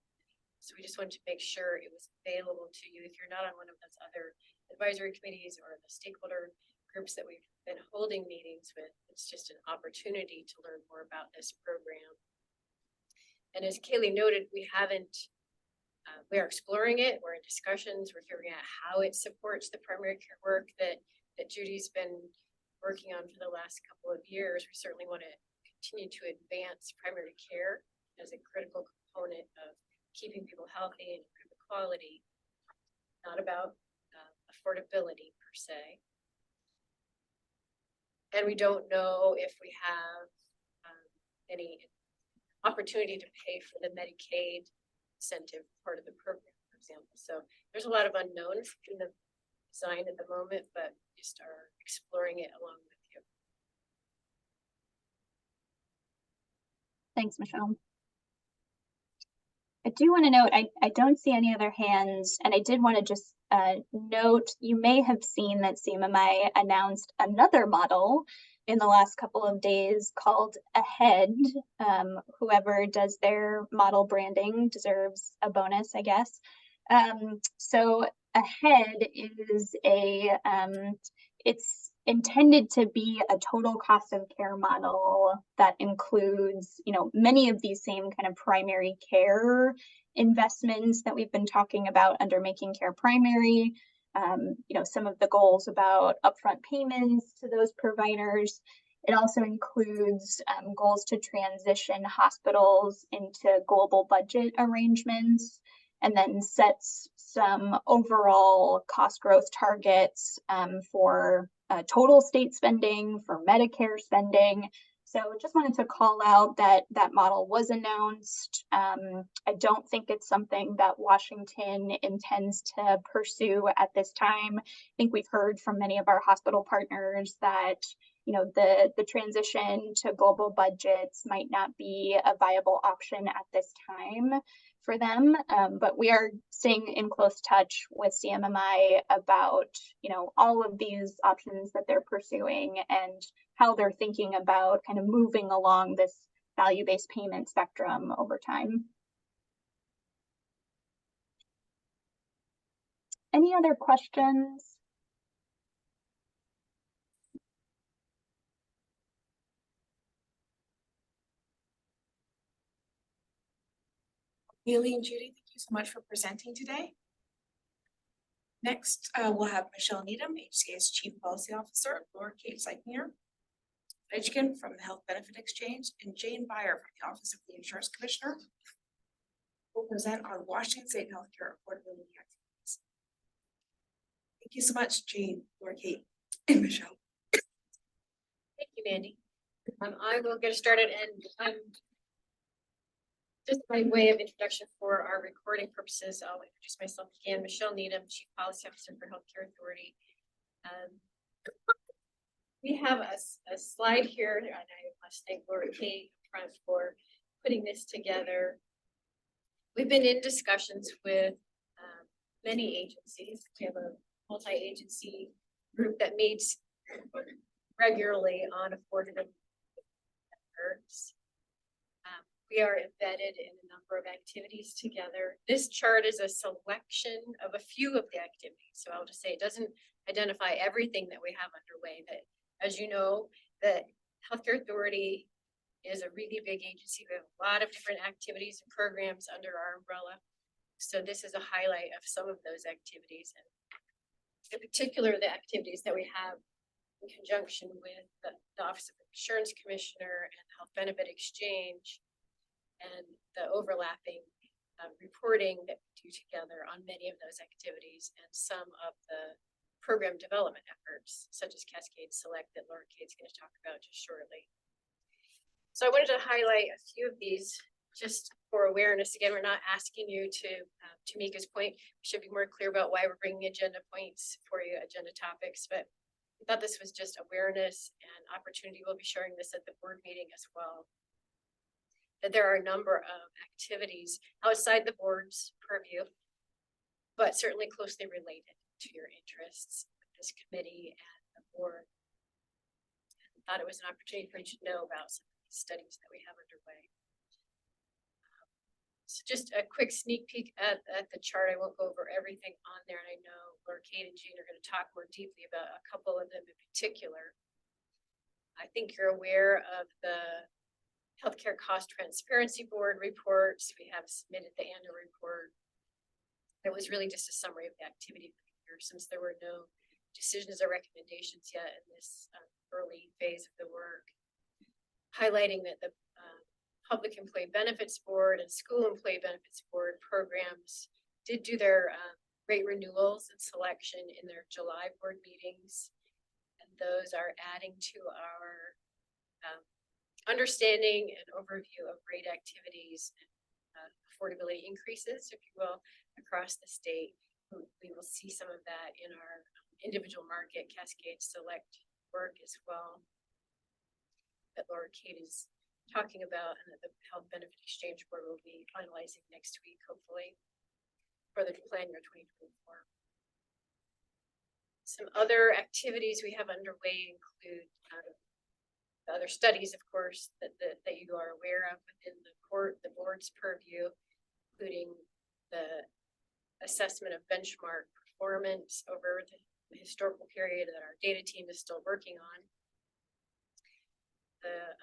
So we just wanted to make sure it was available to you if you're not on one of those other advisory committees or the stakeholder groups that we've been holding meetings with. It's just an opportunity to learn more about this program. And as Kaylee noted, we are exploring it. We're in discussions. We're figuring out how it supports the primary care work that Judy's been working on for the last couple of years. We certainly want to continue to advance primary care as a critical component of keeping people healthy and improving quality, not about affordability per se. And we don't know if we have any opportunity to pay for the Medicaid incentive part of the program. example. So there's a lot of unknown in the design at the moment, but just are exploring it along with you. Thanks, Michelle. I do want to note, I don't see any other hands, and I did want to just note, you may have seen that CMMI announced another model in the last couple of days called Ahead. Whoever does their model branding deserves a bonus, I guess. So Ahead is it's intended to be a total cost of care model that includes, many of these same kind of primary care investments that we've been talking about under Making Care Primary. Some of the goals about upfront payments to those providers. It also includes goals to transition hospitals into global budget arrangements, and then sets some overall cost growth targets for total state spending, for Medicare spending. So just wanted to call out that that model was announced. I don't think it's something that Washington intends to pursue at this time. I think we've heard from many of our hospital partners that the transition to global budgets might not be a viable option at this time for them, but we are staying in close touch with CMMI about all of these options that they're pursuing and how they're thinking about kind of moving along this value-based payment spectrum over time. Any other questions? Haley and Judy, thank you so much for presenting today. Next, we'll have Michelle Needham, HCA's Chief Policy Officer, Laura Kate Seitner, Edgkin from the Health Benefit Exchange, and Jane Byer from the Office of the Insurance Commissioner will present on Washington State Healthcare Affordability Activities. Thank you so much, Jane, Laura Kate, and Michelle. Thank you, Mandy. I will get started, and just by way of introduction for our recording purposes, I'll introduce myself again. Michelle Needham, Chief Policy Officer for Healthcare Authority. We have a slide here, and I must thank Laura Kate front for putting this together. We've been in discussions with many agencies. We have a multi-agency group that meets regularly on affordable efforts. We are embedded in a number of activities together. This chart is a selection of a few of the activities. So I'll just say it doesn't identify everything that we have underway. But as you know, the Healthcare Authority is a really big agency. We have a lot of different activities and programs under our umbrella. So this is a highlight of some of those activities, and in particular, the activities that we have in conjunction with the Office of the Insurance Commissioner and the Health Benefit Exchange, and the overlapping reporting that we do together on many of those activities, and some of the program development efforts, such as Cascade Select that Laura Kate's going to talk about just shortly. So I wanted to highlight a few of these just for awareness. Again, we're not asking you to Tamika's point, we should be more clear about why we're bringing agenda points for you, agenda topics, but I thought this was just awareness and opportunity. We'll be sharing this at the board meeting as well. That there are a number of activities outside the board's purview, but certainly closely related to your interests with this committee and the board. I thought it was an opportunity for you to know about some of these studies that we have underway. So just a quick sneak peek at the chart. I won't go over everything on there, and I know Laura Kate and Jean are going to talk more deeply about a couple of them in particular. I think you're aware of the Healthcare Cost Transparency Board reports. We have submitted the annual report. It was really just a summary of the activity for the year, since there were no decisions or recommendations yet in this early phase of the work, highlighting that the Public Employee Benefits Board and School Employee Benefits Board programs did do their rate renewals and selection in their July board meetings, and those are adding to our understanding and overview of rate activities and affordability increases, if you will, across the state. We will see some of that in our individual market Cascade Select work as well, that Laura Kate is talking about, and that the Health Benefit Exchange Board will be finalizing next week, hopefully, for the plan year 2024. Some other activities we have underway include the other studies, of course, that you are aware of within the board's purview, including the assessment of benchmark performance over the historical period that our data team is still working on. The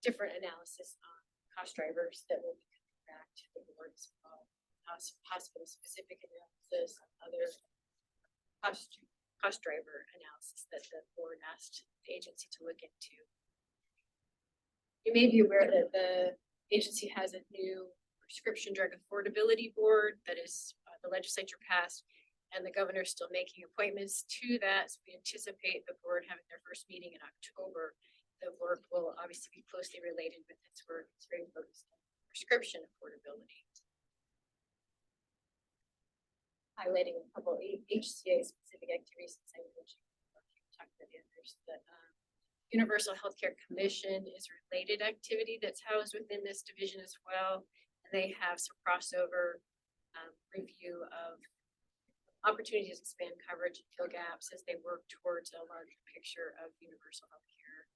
different analysis on cost drivers that will be coming back to the board as well. Hospital-specific analysis, other cost driver analysis that the board asked the agency to look into. You may be aware that the agency has a new prescription drug affordability board that is the legislature passed, and the governor is still making appointments to that. So we anticipate the board having their first meeting in October. The work will obviously be closely related with its work. It's very focused on prescription affordability. Highlighting a couple HCA specific activities, since I mentioned talk about the others. The Universal Healthcare Commission is a related activity that's housed within this division as well. And they have some crossover review of opportunities to expand coverage and fill gaps as they work towards a larger picture of universal healthcare.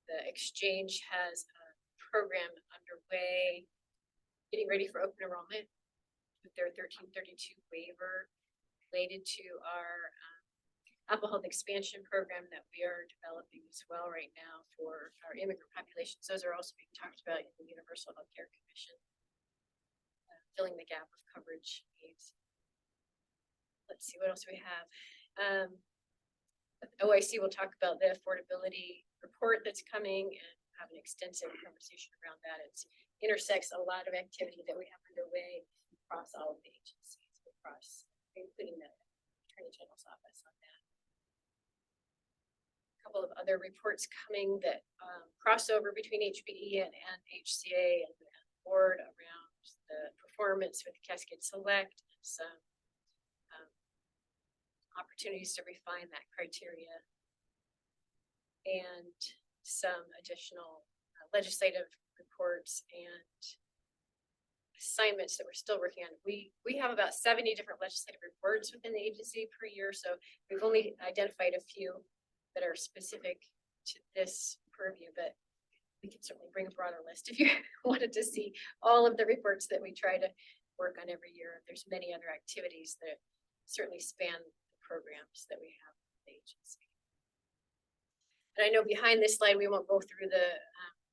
The exchange has a program underway, getting ready for open enrollment with their 1332 waiver related to our Apple Health expansion program that we are developing as well right now for our immigrant populations. Those are also being talked about in the Universal Healthcare Commission, filling the gap of coverage needs. Let's see, what else we have? OIC will talk about the affordability report that's coming and have an extensive conversation around that. It intersects a lot of activity that we have underway across all of the agencies, including the Attorney General's office on that. A couple of other reports coming that cross over between HBE and HCA and the board around the performance with Cascade Select, some opportunities to refine that criteria, and some additional legislative reports and assignments that we're still working on. We have about 70 different legislative reports within the agency per year, so we've only identified a few that are specific to this purview, but we can certainly bring a broader list if you wanted to see all of the reports that we try to work on every year. There's many other activities that certainly span the programs that we have in the agency. And I know behind this slide, we won't go through the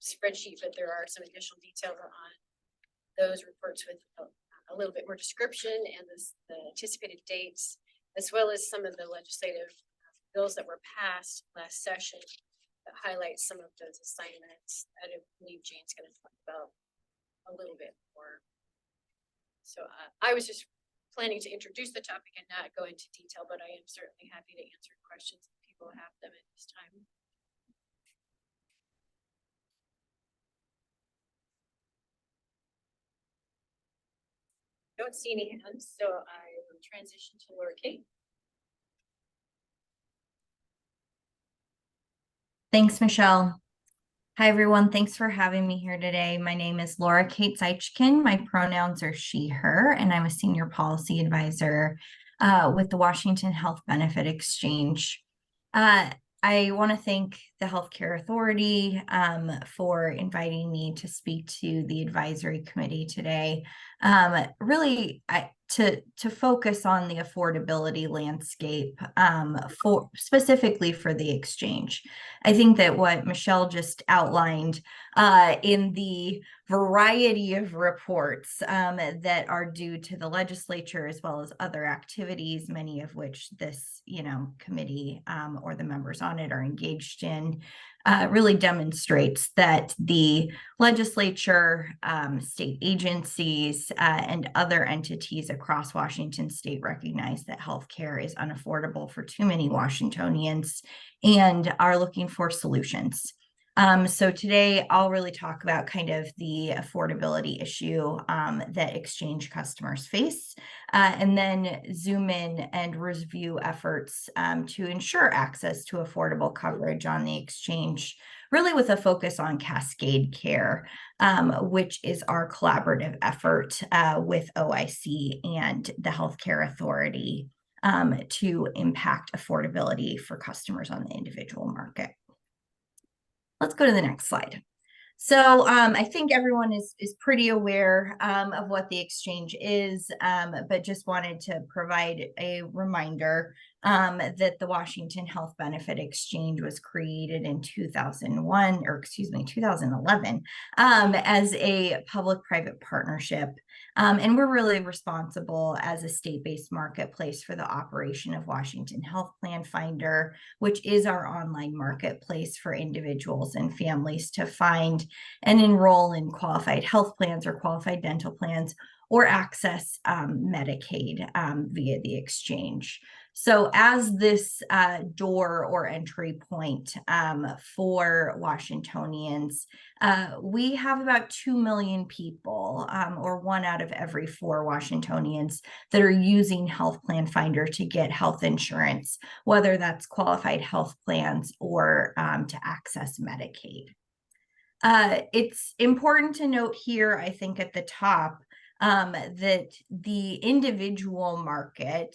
spreadsheet, but there are some additional details on those reports with a little bit more description and the anticipated dates, as well as some of the legislative bills that were passed last session that highlight some of those assignments that I believe Jane's going to talk about a little bit more. So I was just planning to introduce the topic and not go into detail, but I am certainly happy to answer questions if people have them at this time. Don't see any hands, so I will transition to Laura Kate. Thanks, Michelle. Hi, everyone. Thanks for having me here today. My name is Laura Kate Zeichkin. My pronouns are she, her, and I'm a senior policy advisor with the Washington Health Benefit Exchange. I want to thank the Healthcare Authority for inviting me to speak to the advisory committee today. Really, to focus on the affordability landscape specifically for the exchange. I think that what Michelle just outlined in the variety of reports that are due to the legislature, as well as other activities, many of which this committee or the members on it are engaged in, really demonstrates that the legislature, state agencies, and other entities across Washington state recognize that healthcare is unaffordable for too many Washingtonians and are looking for solutions. So today I'll really talk about kind of the affordability issue that exchange customers face, and then zoom in and review efforts to ensure access to affordable coverage on the exchange, really with a focus on Cascade Care, which is our collaborative effort with OIC and the Healthcare Authority to impact affordability for customers on the individual market. Let's go to the next slide. So I think everyone is pretty aware of what the exchange is, but just wanted to provide a reminder that the Washington Health Benefit Exchange was created in 2011 as a public-private partnership. And we're really responsible as a state-based marketplace for the operation of Washington Health Plan Finder, which is our online marketplace for individuals and families to find and enroll in qualified health plans or qualified dental plans or access Medicaid via the exchange. So as this door or entry point for Washingtonians, we have about 2 million people, or 1 out of every 4 Washingtonians, that are using Health Plan Finder to get health insurance, whether that's qualified health plans or to access Medicaid. It's important to note here, I think, at the top, that the individual market,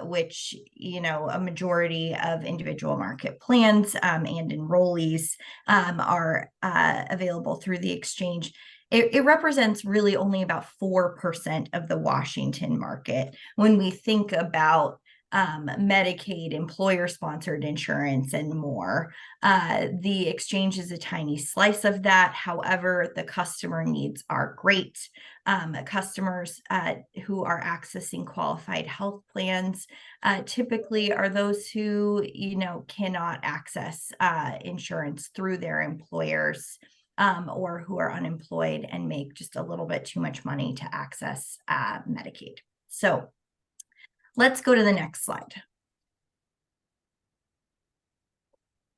which, you know, a majority of individual market plans and enrollees are available through the exchange, it represents really only about 4% of the Washington market when we think about Medicaid, employer-sponsored insurance, and more. The exchange is a tiny slice of that. However, the customer needs are great. Customers who are accessing qualified health plans typically are those who, you know, cannot access insurance through their employers, or who are unemployed and make just a little bit too much money to access Medicaid. So let's go to the next slide.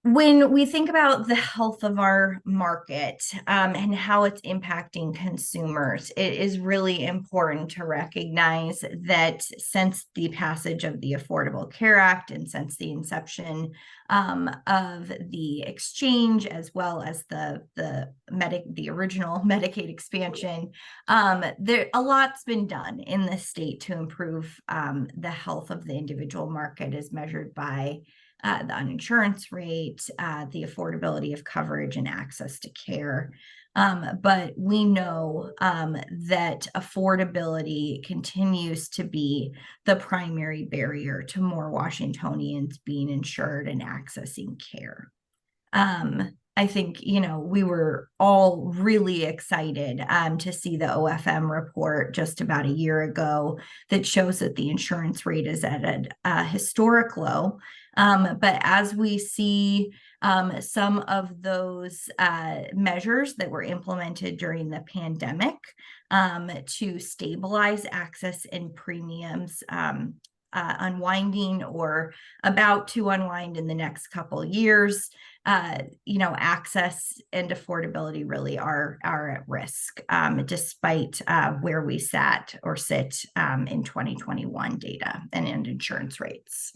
When we think about the health of our market and how it's impacting consumers, it is really important to recognize that since the passage of the Affordable Care Act and since the inception of the exchange, as well as the original Medicaid expansion, a lot's been done in the state to improve the health of the individual market as measured by the uninsurance rate, the affordability of coverage and access to care. But we know that affordability continues to be the primary barrier to more Washingtonians being insured and accessing care. I think, you know, we were all really excited to see the OFM report just about a year ago that shows that the insurance rate is at a historic low. But as we see some of those measures that were implemented during the pandemic to stabilize access and premiums unwinding or about to unwind in the next couple years, you know, access and affordability really are at risk, despite where we sat or sit in 2021 data and insurance rates.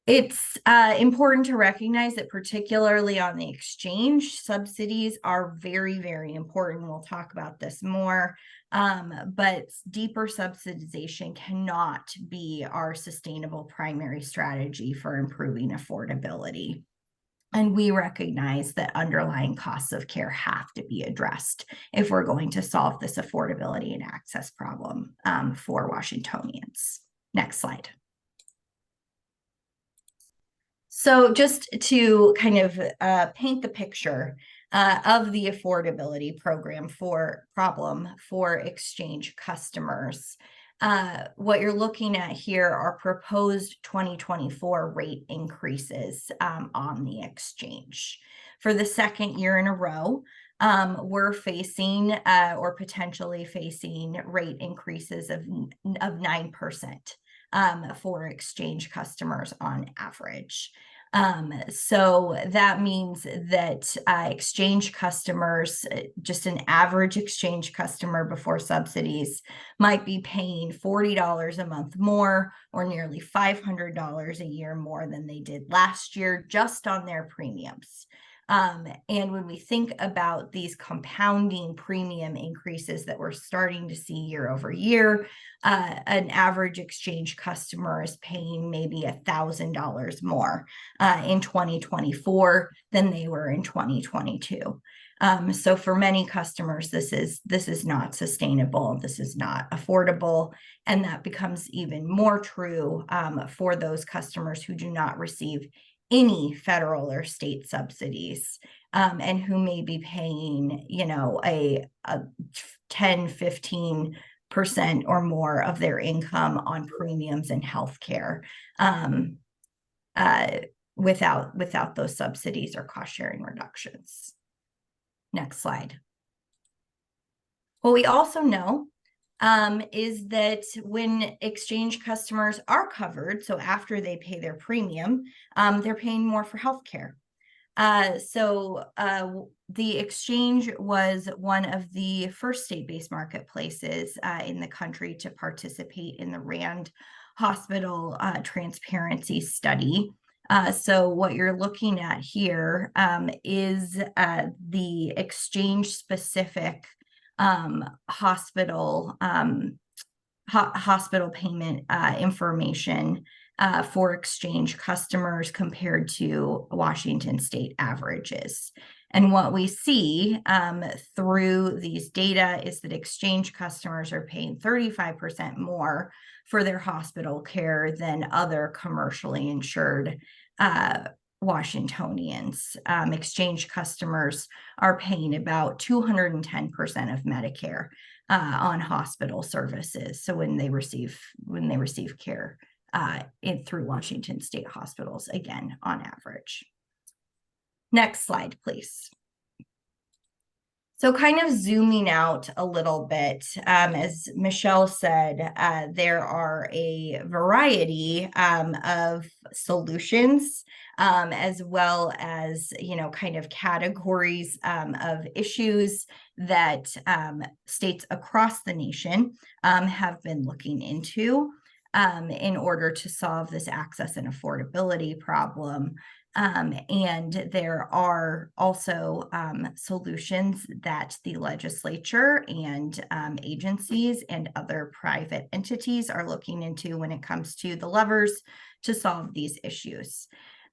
It's important to recognize that particularly on the exchange, subsidies are very, very important. We'll talk about this more, but deeper subsidization cannot be our sustainable primary strategy for improving affordability. And we recognize that underlying costs of care have to be addressed if we're going to solve this affordability and access problem for Washingtonians. Next slide. So just to kind of paint the picture of the affordability problem for exchange customers, what you're looking at here are proposed 2024 rate increases on the exchange. For the second year in a row, we're facing or potentially facing rate increases of 9%. For exchange customers on average. So that means that exchange customers, just an average exchange customer before subsidies, might be paying $40 a month more, or nearly $500 a year more than they did last year just on their premiums. And when we think about these compounding premium increases that we're starting to see year over year, an average exchange customer is paying maybe $1,000 more in 2024 than they were in 2022. So for many customers, this is not sustainable. This is not affordable. And that becomes even more true for those customers who do not receive any federal or state subsidies, and who may be paying, you know, a 10-15% or more of their income on premiums and healthcare, without those subsidies or cost sharing reductions. Next slide. What we also know is that when exchange customers are covered, so after they pay their premium, they're paying more for healthcare. So the exchange was one of the first state-based marketplaces in the country to participate in the RAND hospital transparency study. So what you're looking at here is the exchange-specific hospital payment information for exchange customers compared to Washington state averages. And what we see through these data is that exchange customers are paying 35% more for their hospital care than other commercially insured Washingtonians. Exchange customers are paying about 210% of Medicare on hospital services. So when they receive care through Washington state hospitals, again, on average. Next slide, please. So kind of zooming out a little bit, as Michelle said, there are a variety of solutions, as well as, you know, kind of categories of issues that states across the nation have been looking into in order to solve this access and affordability problem. And there are also solutions that the legislature and agencies and other private entities are looking into when it comes to the levers to solve these issues.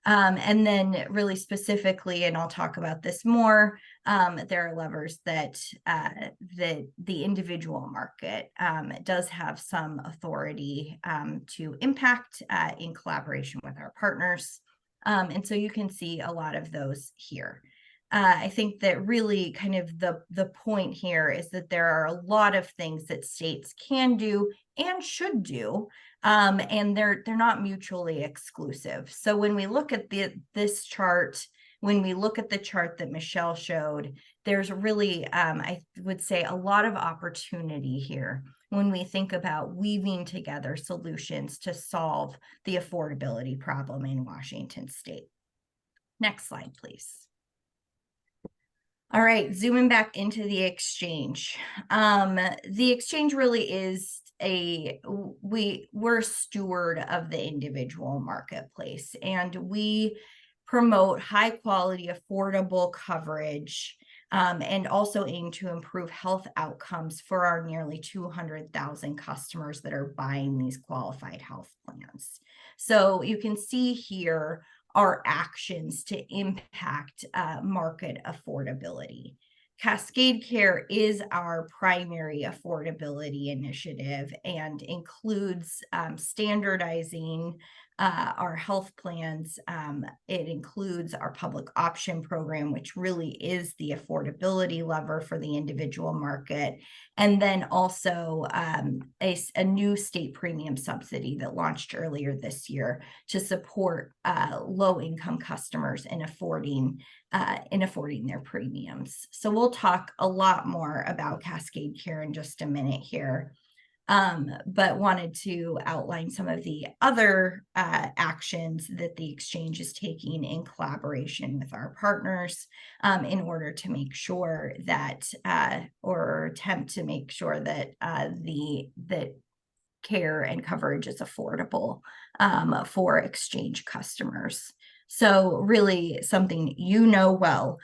And then really specifically, and I'll talk about this more, there are levers that the individual market does have some authority to impact in collaboration with our partners. And so you can see a lot of those here. I think that really kind of the point here is that there are a lot of things that states can do and should do, and they're not mutually exclusive. So when we look at this chart, when we look at the chart that Michelle showed, there's really, I would say, a lot of opportunity here when we think about weaving together solutions to solve the affordability problem in Washington state. Next slide, please. All right, zooming back into the exchange. The exchange really is we're a steward of the individual marketplace, and we promote high quality, affordable coverage, and also aim to improve health outcomes for our nearly 200,000 customers that are buying these qualified health plans. So you can see here our actions to impact market affordability. Cascade Care is our primary affordability initiative and includes standardizing our health plans. It includes our public option program, which really is the affordability lever for the individual market. And then also a new state premium subsidy that launched earlier this year to support low-income customers in affording their premiums. So we'll talk a lot more about Cascade Care in just a minute here. but wanted to outline some of the other actions that the exchange is taking in collaboration with our partners in order to make sure that or attempt to make sure that that care and coverage is affordable for exchange customers. So really something you know well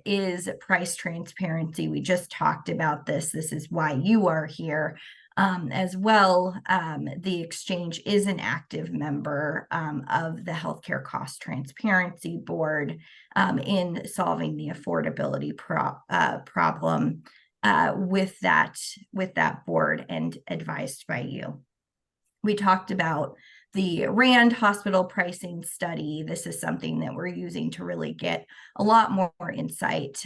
is price transparency. We just talked about this. This is why you are here. As well, the exchange is an active member of the Healthcare Cost Transparency Board in solving the affordability problem with that board and advised by you. We talked about the RAND hospital pricing study. This is something that we're using to really get a lot more insight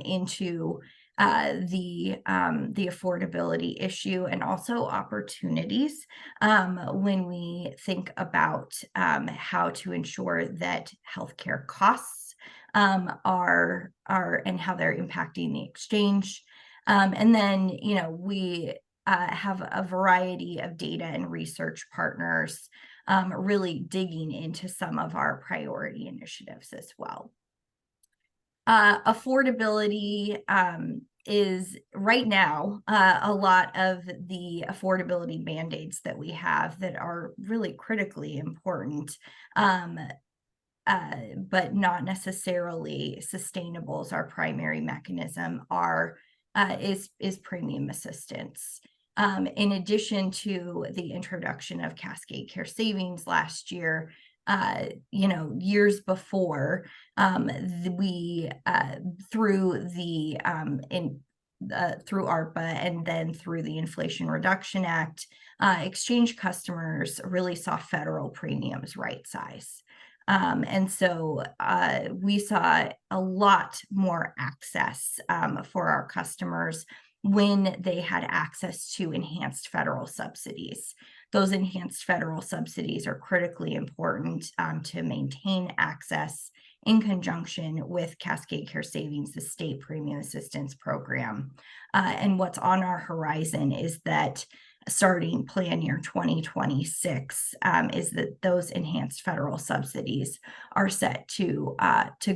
into the affordability issue and also opportunities when we think about how to ensure that healthcare costs are and how they're impacting the exchange. And then, you know, we have a variety of data and research partners really digging into some of our priority initiatives as well. Affordability is right now a lot of the affordability mandates that we have that are really critically important, but not necessarily sustainable as our primary mechanism is premium assistance. In addition to the introduction of Cascade Care Savings last year, you know, years before, we through ARPA and then through the Inflation Reduction Act, exchange customers really saw federal premiums right size. And so we saw a lot more access for our customers when they had access to enhanced federal subsidies. Those enhanced federal subsidies are critically important to maintain access in conjunction with Cascade Care Savings, the state premium assistance program. And what's on our horizon is that starting plan year 2026 is that those enhanced federal subsidies are set to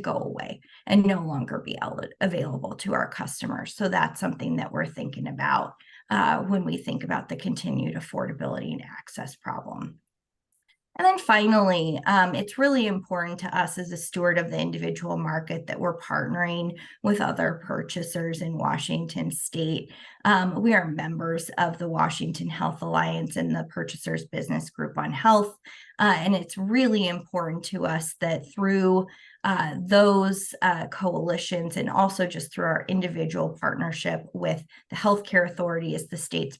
go away and no longer be available to our customers. So that's something that we're thinking about when we think about the continued affordability and access problem. And then finally, it's really important to us as a steward of the individual market that we're partnering with other purchasers in Washington State. We are members of the Washington Health Alliance and the Purchasers Business Group on Health. And it's really important to us that through those coalitions and also just through our individual partnership with the Healthcare Authority as the state's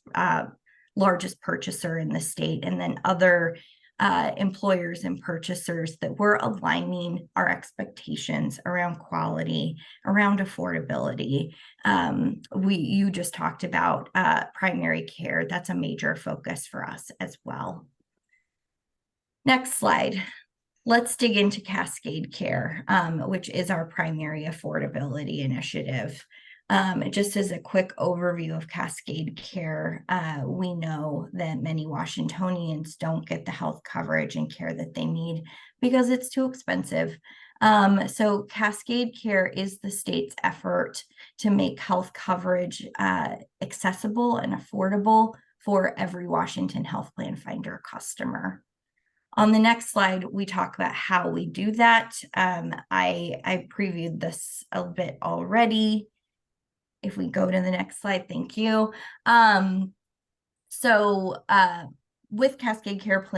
largest purchaser in the state, and then other employers and purchasers, that we're aligning our expectations around quality, around affordability. You just talked about primary care. That's a major focus for us as well. Next slide. Let's dig into Cascade Care, which is our primary affordability initiative. Just as a quick overview of Cascade Care, we know that many Washingtonians don't get the health coverage and care that they need because it's too expensive. So Cascade Care is the state's effort to make health coverage accessible and affordable for every Washington Health Plan Finder customer. On the next slide, we talk about how we do that. I previewed this a bit already. If we go to the next slide, thank you. With Cascade Care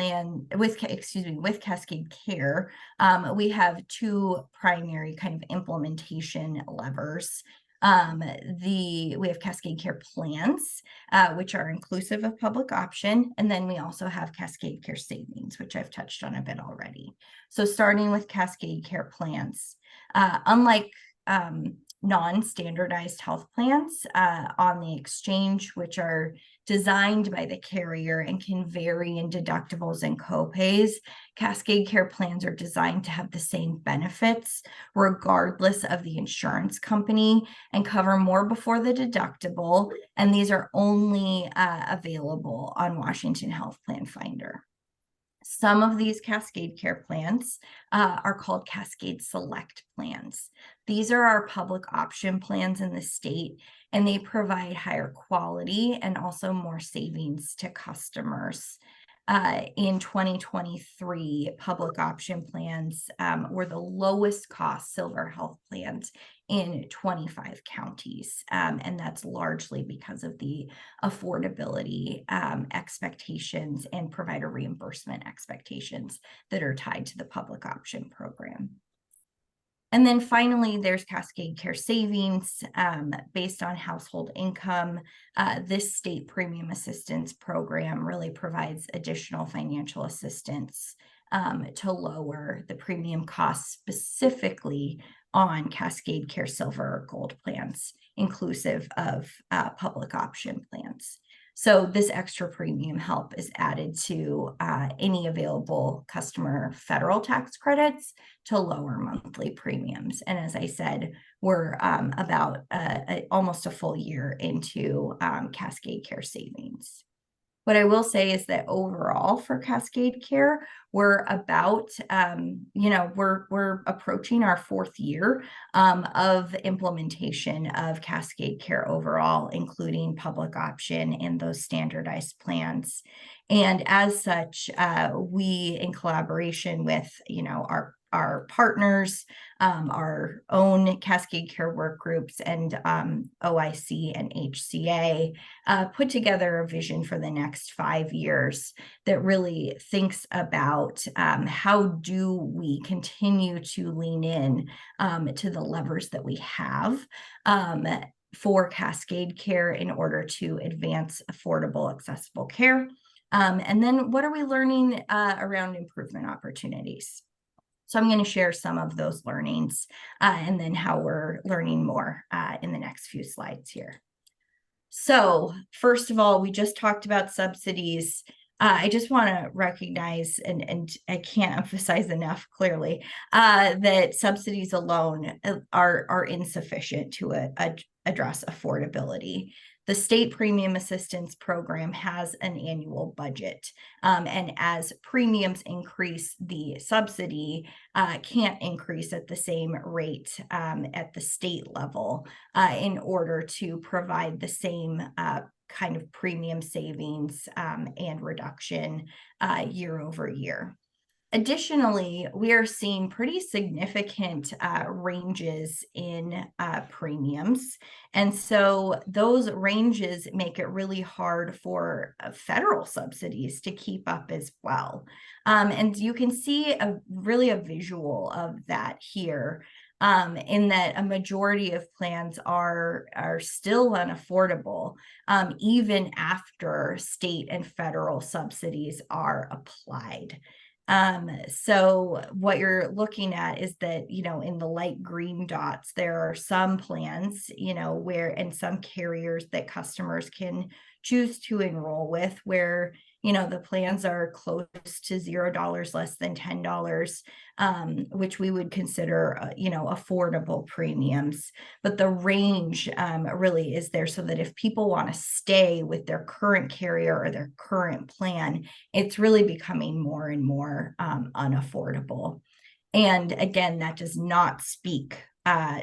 with Cascade Care, we have two primary kind of implementation levers. We have Cascade Care plans, which are inclusive of public option. And then we also have Cascade Care Savings, which I've touched on a bit already. So starting with Cascade Care plans, unlike non-standardized health plans on the exchange, which are designed by the carrier and can vary in deductibles and copays. Cascade Care plans are designed to have the same benefits regardless of the insurance company and cover more before the deductible. And these are only available on Washington Health Plan Finder. Some of these Cascade Care plans are called Cascade Select plans. These are our public option plans in the state, and they provide higher quality and also more savings to customers. In 2023, public option plans were the lowest cost silver health plans in 25 counties. And that's largely because of the affordability expectations and provider reimbursement expectations that are tied to the public option program. And then finally, there's Cascade Care Savings based on household income. This state premium assistance program really provides additional financial assistance to lower the premium costs specifically on Cascade Care Silver or Gold plans, inclusive of public option plans. So this extra premium help is added to any available customer federal tax credits to lower monthly premiums. And as I said, we're about almost a full year into Cascade Care Savings. What I will say is that overall for Cascade Care, we're about, we're approaching our 4th year of implementation of Cascade Care overall, including public option and those standardized plans. And as such, we, in collaboration with, our partners, our own Cascade Care work groups, and OIC and HCA put together a vision for the next 5 years that really thinks about how do we continue to lean in to the levers that we have for Cascade Care in order to advance affordable, accessible care. And then what are we learning around improvement opportunities? So I'm going to share some of those learnings and then how we're learning more in the next few slides here. So first of all, we just talked about subsidies. I just want to recognize, and I can't emphasize enough clearly, that subsidies alone are insufficient to address affordability. The state premium assistance program has an annual budget, and as premiums increase, the subsidy can't increase at the same rate at the state level in order to provide the same kind of premium savings and reduction year over year. Additionally, we are seeing pretty significant ranges in premiums. And so those ranges make it really hard for federal subsidies to keep up as well. And you can see really a visual of that here. In that a majority of plans are still unaffordable, even after state and federal subsidies are applied. So what you're looking at is that, in the light green dots, there are some plans, and some carriers that customers can choose to enroll with where, the plans are close to $0, less than $10, which we would consider, affordable premiums. But the range really is there so that if people want to stay with their current carrier or their current plan, it's really becoming more and more unaffordable. And again, that does not speak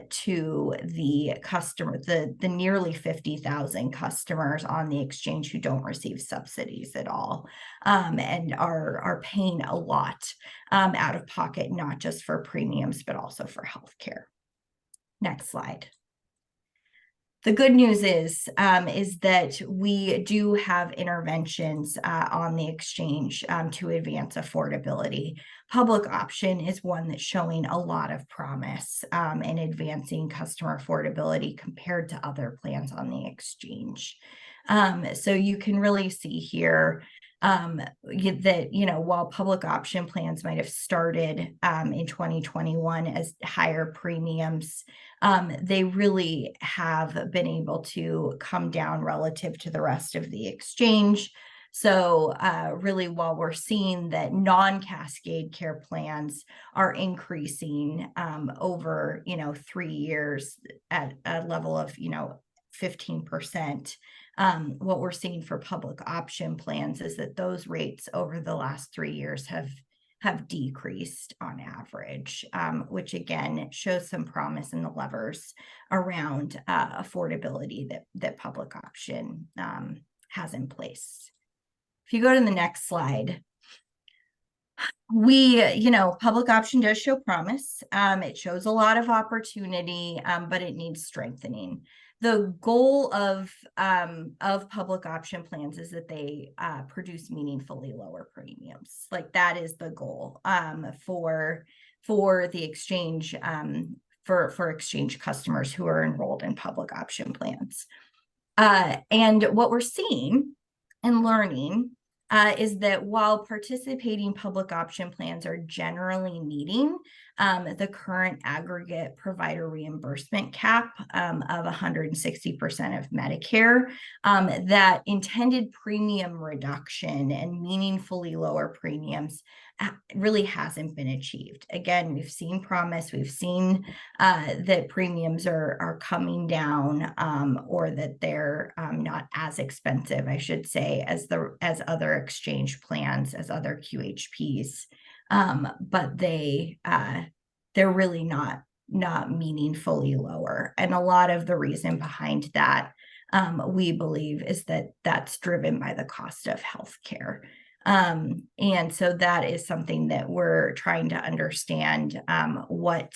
to the customer, the nearly 50,000 customers on the exchange who don't receive subsidies at all and are paying a lot out of pocket, not just for premiums, but also for healthcare. Next slide. The good news is that we do have interventions on the exchange to advance affordability. Public option is one that's showing a lot of promise in advancing customer affordability compared to other plans on the exchange. So you can really see here that, while public option plans might have started in 2021 as higher premiums, they really have been able to come down relative to the rest of the exchange. So really, while we're seeing that non-cascade care plans are increasing over, 3 years at a level of, 15%, what we're seeing for public option plans is that those rates over the last 3 years have decreased on average, which again shows some promise in the levers around affordability that public option has in place. If you go to the next slide, public option does show promise. It shows a lot of opportunity, but it needs strengthening. The goal of public option plans is that they produce meaningfully lower premiums. Like that is the goal for the exchange, for exchange customers who are enrolled in public option plans. And what we're seeing and learning is that while participating public option plans are generally meeting the current aggregate provider reimbursement cap of 160% of Medicare, that intended premium reduction and meaningfully lower premiums really hasn't been achieved. Again, we've seen promise, we've seen that premiums are coming down, or that they're not as expensive, I should say, as other exchange plans, as other QHPs, but they're really not meaningfully lower. And a lot of the reason behind that, we believe, is that that's driven by the cost of healthcare. And so that is something that we're trying to understand what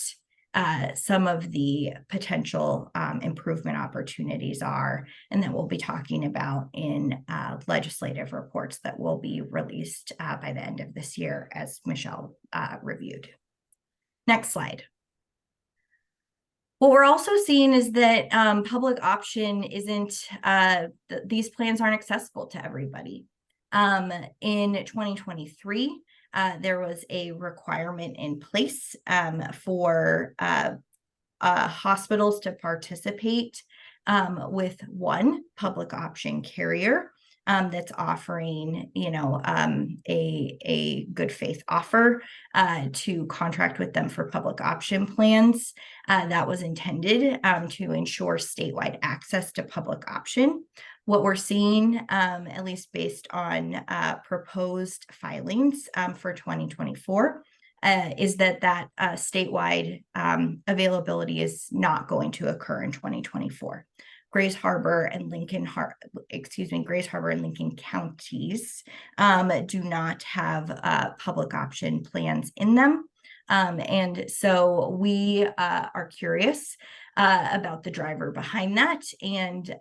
some of the potential improvement opportunities are, and that we'll be talking about in legislative reports that will be released by the end of this year, as Michelle reviewed. Next slide. What we're also seeing is that public option isn't, these plans aren't accessible to everybody. In 2023, there was a requirement in place for hospitals to participate with one public option carrier that's offering, a good faith offer to contract with them for public option plans. That was intended to ensure statewide access to public option. What we're seeing, at least based on proposed filings for 2024, is that statewide availability is not going to occur in 2024. Grays Harbor and Lincoln counties do not have public option plans in them. And so we are curious about the driver behind that. And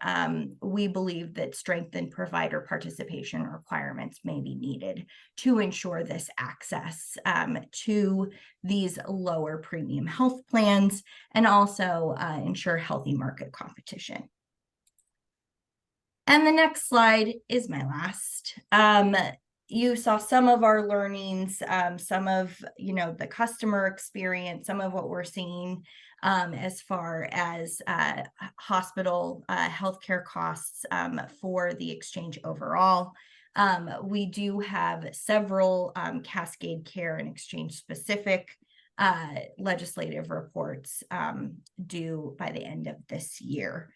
we believe that strengthened provider participation requirements may be needed to ensure this access to these lower premium health plans, and also ensure healthy market competition. And the next slide is my last. You saw some of our learnings, some of the customer experience, some of what we're seeing as far as hospital healthcare costs for the exchange overall. We do have several cascade care and exchange specific legislative reports due by the end of this year.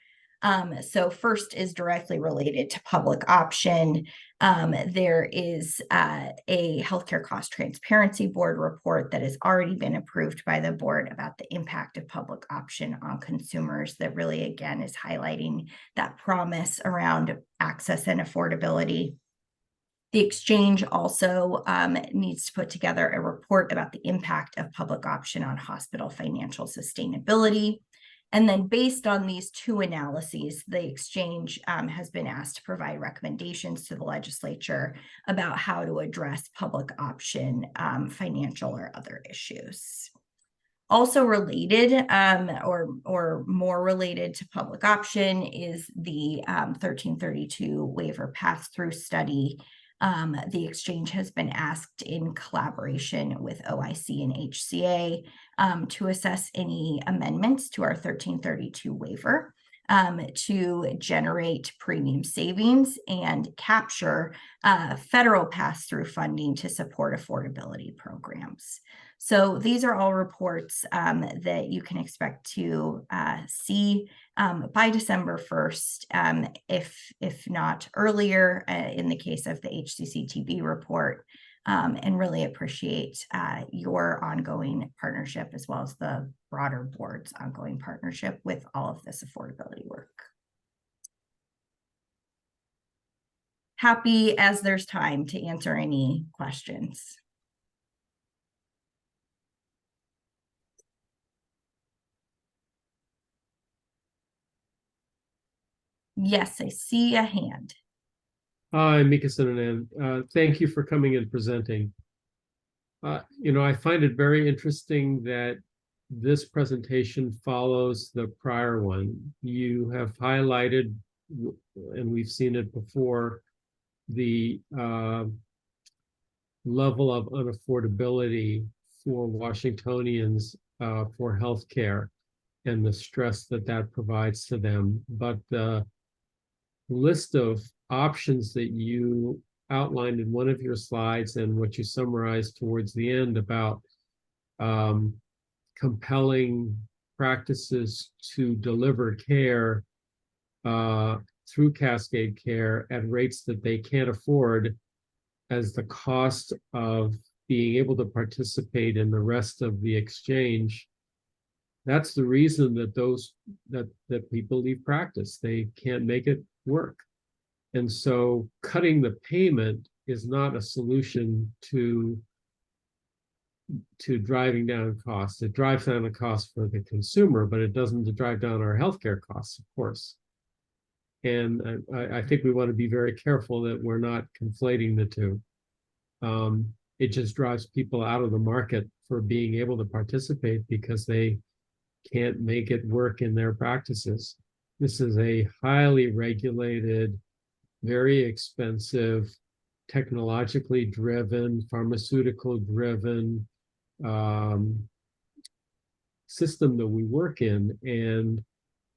So first is directly related to public option. There is a Healthcare Cost Transparency Board report that has already been approved by the board about the impact of public option on consumers, that really, again, is highlighting that promise around access and affordability. The exchange also needs to put together a report about the impact of public option on hospital financial sustainability. And then based on these two analyses, the exchange has been asked to provide recommendations to the legislature about how to address public option financial or other issues. Also related, or more related to public option is the 1332 waiver pass-through study. The exchange has been asked in collaboration with OIC and HCA to assess any amendments to our 1332 waiver to generate premium savings and capture federal pass-through funding to support affordability programs. So these are all reports that you can expect to see by December 1st, if not earlier, in the case of the HCCTB report, and really appreciate your ongoing partnership as well as the broader board's ongoing partnership with all of this affordability work. Happy as there's time to answer any questions. Yes, I see a hand. Hi, Mika Sinanan. Thank you for coming and presenting. I find it very interesting that this presentation follows the prior one. You have highlighted, and we've seen it before, the level of unaffordability for Washingtonians for healthcare and the stress that that provides to them. But the list of options that you outlined in one of your slides and what you summarized towards the end about compelling practices to deliver care through Cascade Care at rates that they can't afford as the cost of being able to participate in the rest of the exchange. That's the reason that that people leave practice. They can't make it work. And so cutting the payment is not a solution to driving down costs. It drives down the cost for the consumer, but it doesn't drive down our healthcare costs, of course. And I think we want to be very careful that we're not conflating the two. It just drives people out of the market for being able to participate because they can't make it work in their practices. This is a highly regulated, very expensive, technologically driven, pharmaceutical driven system that we work in. And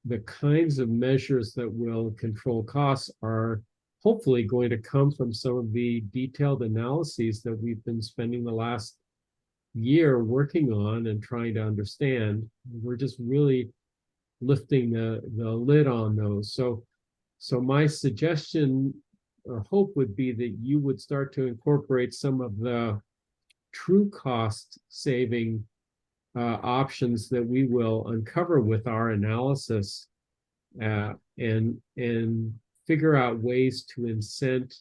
the kinds of measures that will control costs are hopefully going to come from some of the detailed analyses that we've been spending the last year working on and trying to understand. We're just really lifting the lid on those. So my suggestion or hope would be that you would start to incorporate some of the true cost saving options that we will uncover with our analysis and figure out ways to incent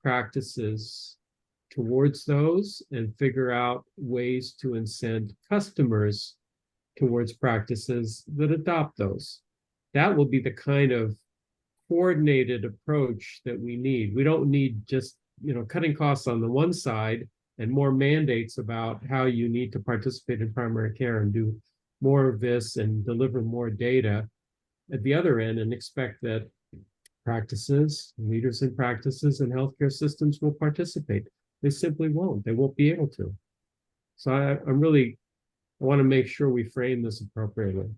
practices towards those and figure out ways to incent customers towards practices that adopt those. That will be the kind of coordinated approach that we need. We don't need just, cutting costs on the one side and more mandates about how you need to participate in primary care and do more of this and deliver more data at the other end and expect that practices, leaders in practices and healthcare systems will participate. They simply won't. They won't be able to. So I want to make sure we frame this appropriately.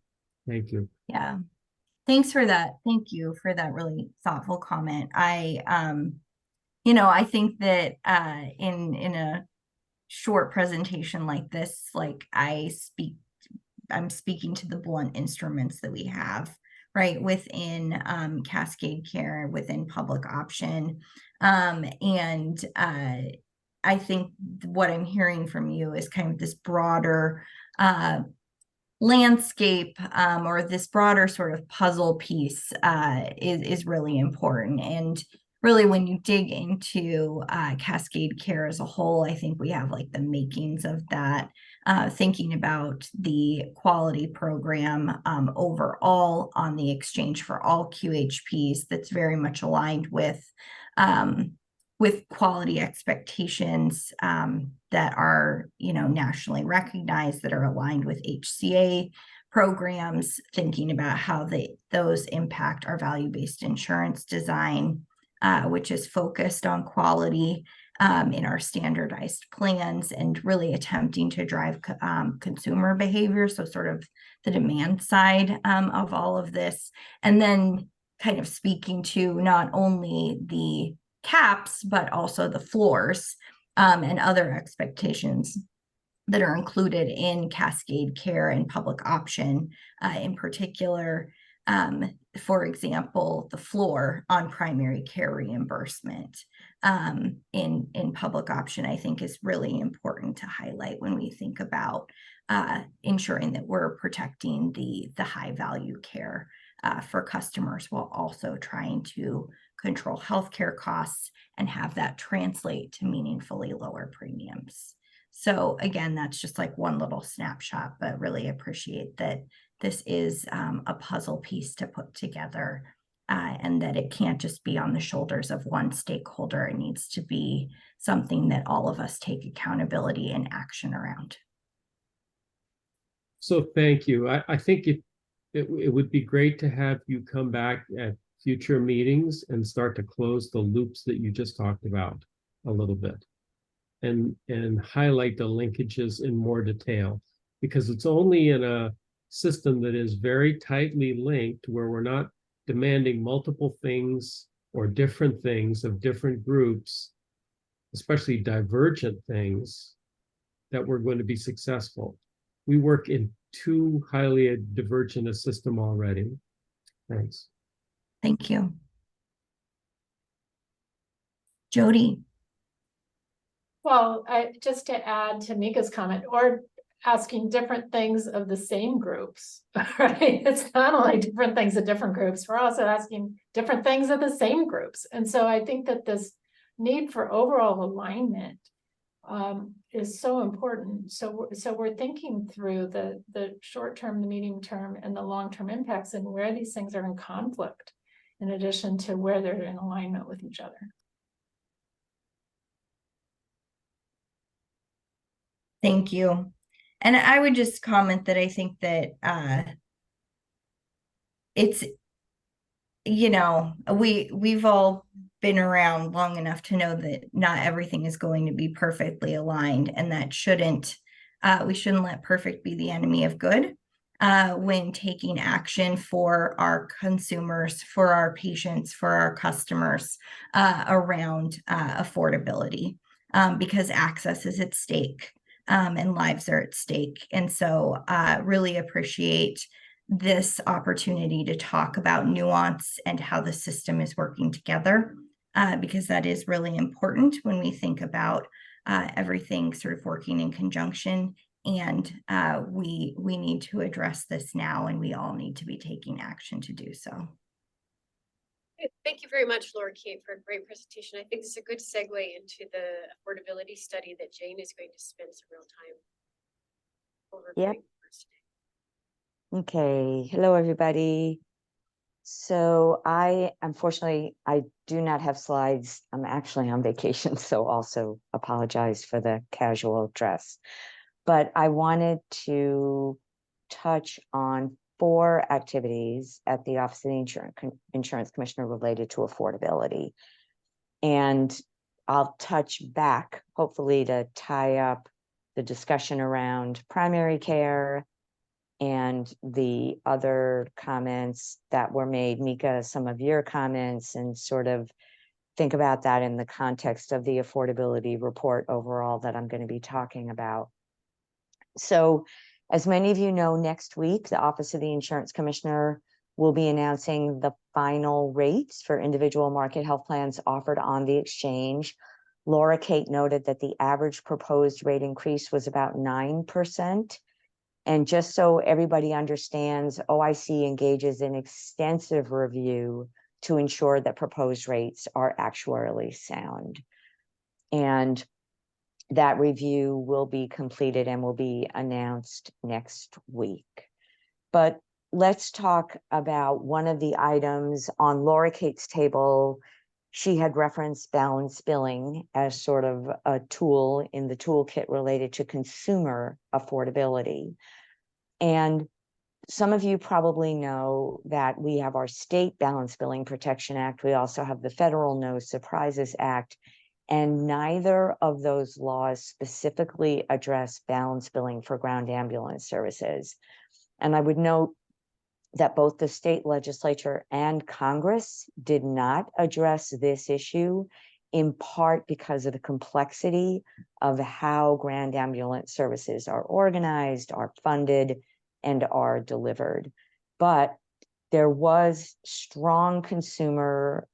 Thank you. Yeah. Thanks for that. Thank you for that really thoughtful comment. I think that in a short presentation like this, like I'm speaking to the blunt instruments that we have, right, within Cascade Care, within public option. And I think what I'm hearing from you is kind of this broader landscape or this broader sort of puzzle piece is really important. And really, when you dig into Cascade Care as a whole, I think we have like the makings of that, thinking about the quality program overall on the exchange for all QHPs that's very much aligned with with quality expectations that are, nationally recognized, that are aligned with HCA programs, thinking about how those impact our value-based insurance design, which is focused on quality in our standardized plans, and really attempting to drive consumer behavior. So sort of the demand side of all of this. And then kind of speaking to not only the caps, but also the floors and other expectations that are included in Cascade Care and public option in particular. For example, the floor on primary care reimbursement in public option, I think, is really important to highlight when we think about ensuring that we're protecting the high value care for customers, while also trying to control healthcare costs and have that translate to meaningfully lower premiums. So again, that's just like one little snapshot, but really appreciate that this is a puzzle piece to put together, and that it can't just be on the shoulders of one stakeholder. It needs to be something that all of us take accountability and action around. So thank you. I think it would be great to have you come back at future meetings and start to close the loops that you just talked about a little bit, and highlight the linkages in more detail, because it's only in a system that is very tightly linked, where we're not demanding multiple things or different things of different groups, especially divergent things, that we're going to be successful. We work in too highly a divergent a system already. Thanks. Thank you. Jody. Well, just to add to Mika's comment, or asking different things of the same groups, right? It's not only different things of different groups, we're also asking different things of the same groups. And so I think that this need for overall alignment is so important. So we're thinking through the short term, the medium term, and the long term impacts, and where these things are in conflict, in addition to where they're in alignment with each other. Thank you. And I would just comment that I think that it's, we've all been around long enough to know that not everything is going to be perfectly aligned, and that we shouldn't let perfect be the enemy of good when taking action for our consumers, for our patients, for our customers around affordability, because access is at stake. And lives are at stake. And so really appreciate this opportunity to talk about nuance and how the system is working together, because that is really important when we think about everything sort of working in conjunction. And we need to address this now, and we all need to be taking action to do so. Thank you very much, Laura Kate, for a great presentation. I think this is a good segue into the affordability study that Jane is going to spend some real time over. Yep. Okay. Hello, everybody. So unfortunately, I do not have slides. I'm actually on vacation, so also apologize for the casual dress. But I wanted to touch on 4 activities at the Office of the Insurance Commissioner related to affordability. And I'll touch back, hopefully, to tie up the discussion around primary care and the other comments that were made. Mika, some of your comments, and sort of think about that in the context of the affordability report overall that I'm going to be talking about. So, as many of you know, next week, the Office of the Insurance Commissioner will be announcing the final rates for individual market health plans offered on the exchange. Laura Kate noted that the average proposed rate increase was about 9%. And just so everybody understands, OIC engages in extensive review to ensure that proposed rates are actuarially sound. And that review will be completed and will be announced next week. But let's talk about one of the items on Laura Kate's table she had referenced balance billing as sort of a tool in the toolkit related to consumer affordability. And some of you probably know that we have our state Balance Billing Protection Act. We also have the federal No Surprises Act, and neither of those laws specifically address balance billing for ground ambulance services. And I would note that both the state legislature and Congress did not address this issue, in part because of the complexity of how ground ambulance services are organized, are funded, and are delivered. But there was strong consumer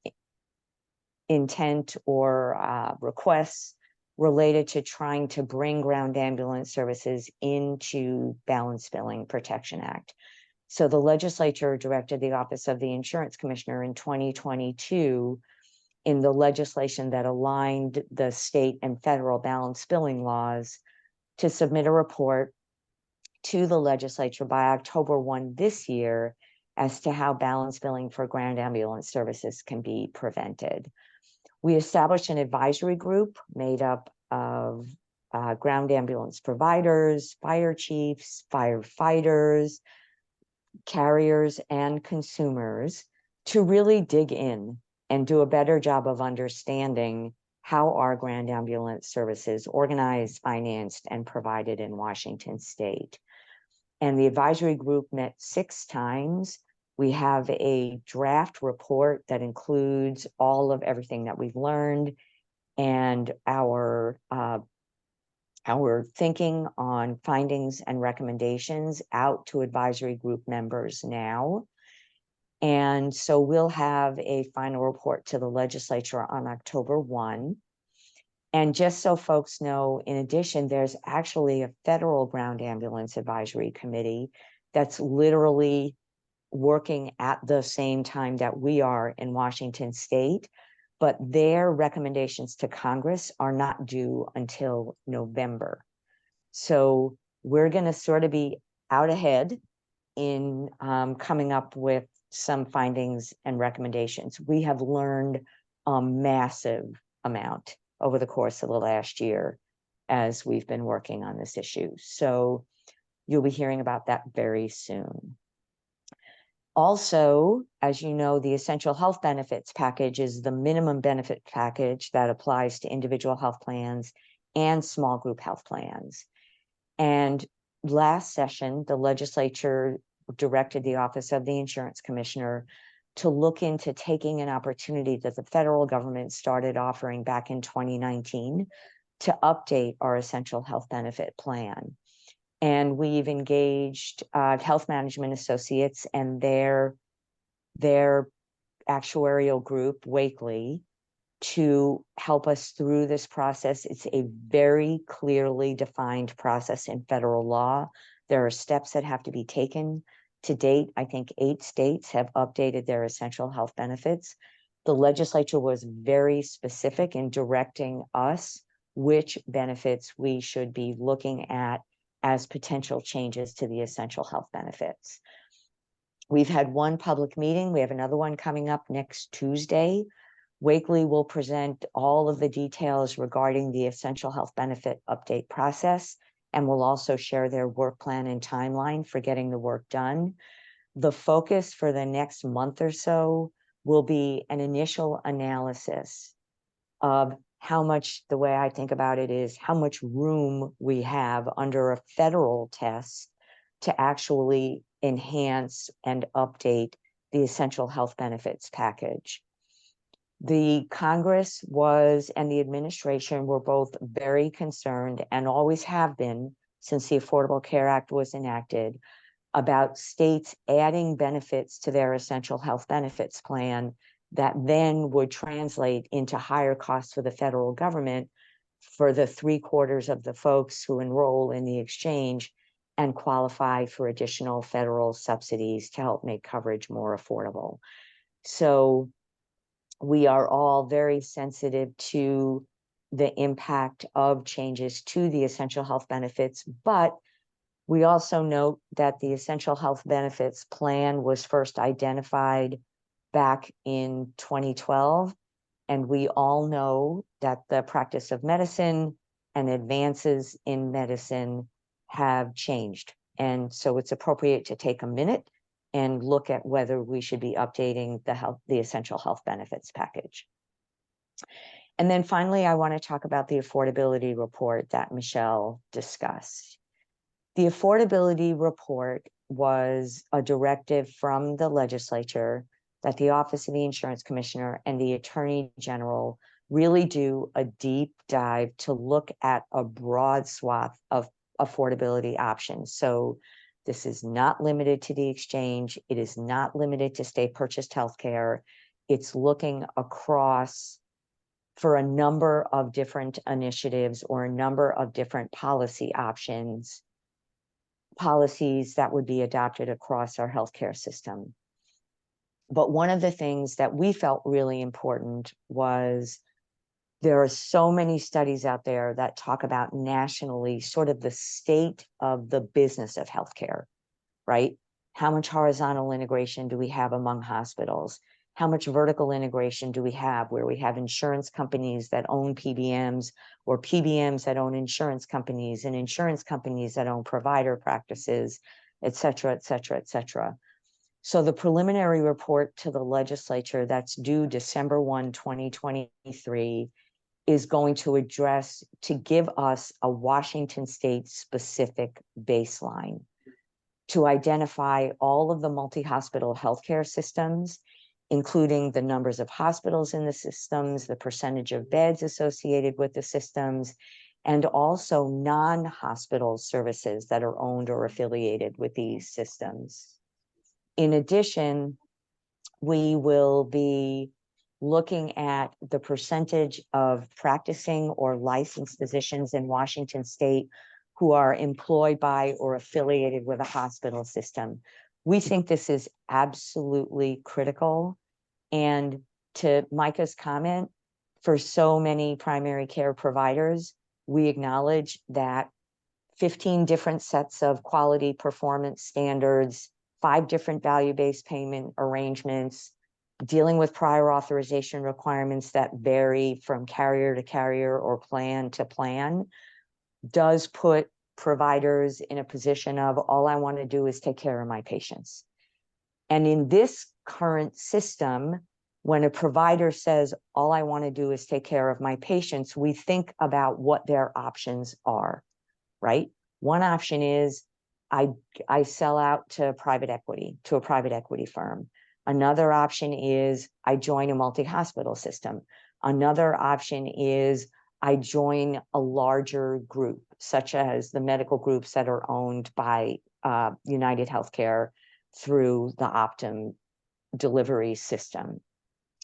intent or requests related to trying to bring ground ambulance services into Balance Billing Protection Act. So the legislature directed the Office of the Insurance Commissioner in 2022 in the legislation that aligned the state and federal balance billing laws to submit a report to the legislature by October 1 this year as to how balance billing for ground ambulance services can be prevented. We established an advisory group made up of ground ambulance providers, fire chiefs, firefighters, carriers, and consumers to really dig in and do a better job of understanding how are ground ambulance services organized, financed, and provided in Washington state. And the advisory group met 6 times. We have a draft report that includes all of everything that we've learned and our thinking on findings and recommendations out to advisory group members now. And so we'll have a final report to the legislature on October 1. And just so folks know, in addition, there's actually a federal ground ambulance advisory committee that's literally working at the same time that we are in Washington state, but their recommendations to Congress are not due until November. So we're going to sort of be out ahead in coming up with some findings and recommendations. We have learned a massive amount over the course of the last year as we've been working on this issue. So you'll be hearing about that very soon. Also, as you know, the Essential Health Benefits Package is the minimum benefit package that applies to individual health plans and small group health plans. And last session, the legislature directed the Office of the Insurance Commissioner to look into taking an opportunity that the federal government started offering back in 2019 to update our Essential Health Benefit Plan. And we've engaged Health Management Associates and their actuarial group, Wakely, to help us through this process. It's a very clearly defined process in federal law. There are steps that have to be taken. To date, I think 8 states have updated their essential health benefits. The legislature was very specific in directing us which benefits we should be looking at as potential changes to the essential health benefits. We've had one public meeting. We have another one coming up next Tuesday. Wakely will present all of the details regarding the essential health benefit update process, and will also share their work plan and timeline for getting the work done. The focus for the next month or so will be an initial analysis of how much, the way I think about it is how much room we have under a federal test to actually enhance and update the essential health benefits package. The Congress and the administration were both very concerned, and always have been since the Affordable Care Act was enacted, about states adding benefits to their essential health benefits plan that then would translate into higher costs for the federal government for the 3/4 of the folks who enroll in the exchange and qualify for additional federal subsidies to help make coverage more affordable. So we are all very sensitive to the impact of changes to the essential health benefits, but we also note that the essential health benefits plan was first identified back in 2012, And we all know that the practice of medicine and advances in medicine have changed. And so it's appropriate to take a minute and look at whether we should be updating the essential health benefits package. And then finally, I want to talk about the affordability report that Michelle discussed. The affordability report was a directive from the legislature that the Office of the Insurance Commissioner and the Attorney General really do a deep dive to look at a broad swath of affordability options. So this is not limited to the exchange. It is not limited to state purchased healthcare. It's looking across for a number of different initiatives or a number of different policy options, policies that would be adopted across our healthcare system. But one of the things that we felt really important was there are so many studies out there that talk about nationally sort of the state of the business of healthcare, right? How much horizontal integration do we have among hospitals? How much vertical integration do we have where we have insurance companies that own PBMs or PBMs that own insurance companies and insurance companies that own provider practices, et cetera, et cetera, et cetera. So the preliminary report to the legislature that's due December 1, 2023 is going to give us a Washington state specific baseline to identify all of the multi-hospital healthcare systems, including the numbers of hospitals in the systems, the percentage of beds associated with the systems, and also non-hospital services that are owned or affiliated with these systems. In addition, we will be looking at the percentage of practicing or licensed physicians in Washington state who are employed by or affiliated with a hospital system. We think this is absolutely critical. And to Micah's comment, for so many primary care providers, we acknowledge that 15 different sets of quality performance standards, 5 different value-based payment arrangements, dealing with prior authorization requirements that vary from carrier to carrier or plan to plan, does put providers in a position of all I want to do is take care of my patients. And in this current system, when a provider says, all I want to do is take care of my patients, we think about what their options are, right? One option is I sell out to private equity, to a private equity firm. Another option is I join a multi-hospital system. Another option is I join a larger group, such as the medical groups that are owned by United Healthcare through the Optum delivery system.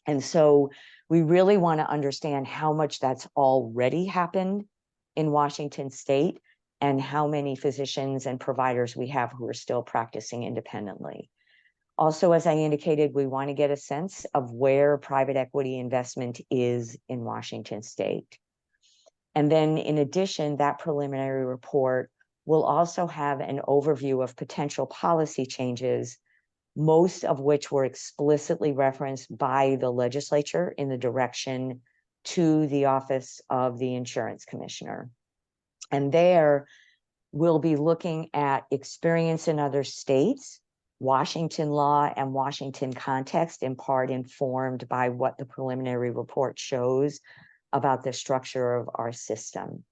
And so we really want to understand how much that's already happened in Washington state and how many physicians and providers we have who are still practicing independently. Also, as I indicated, we want to get a sense of where private equity investment is in Washington state. And then in addition, that preliminary report will also have an overview of potential policy changes, most of which were explicitly referenced by the legislature in the direction to the Office of the Insurance Commissioner. And there we'll be looking at experience in other states, Washington law and Washington context, in part informed by what the preliminary report shows about the structure of our system.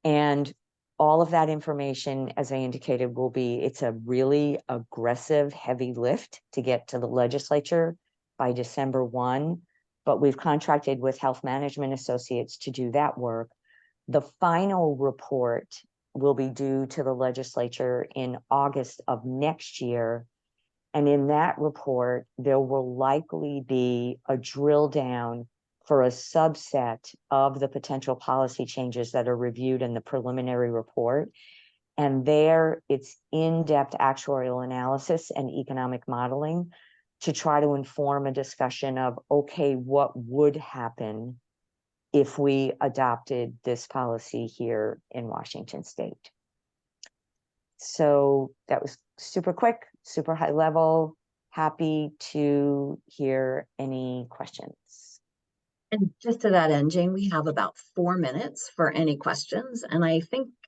And all of that information, as I indicated, it's a really aggressive, heavy lift to get to the legislature by December 1, but we've contracted with Health Management Associates to do that work. The final report will be due to the legislature in August of next year. And in that report, there will likely be a drill down for a subset of the potential policy changes that are reviewed in the preliminary report. And there it's in-depth actuarial analysis and economic modeling to try to inform a discussion of, okay, what would happen if we adopted this policy here in Washington state. So that was super quick, super high level. Happy to hear any questions. And just to that end, Jane, we have about 4 minutes for any questions. And I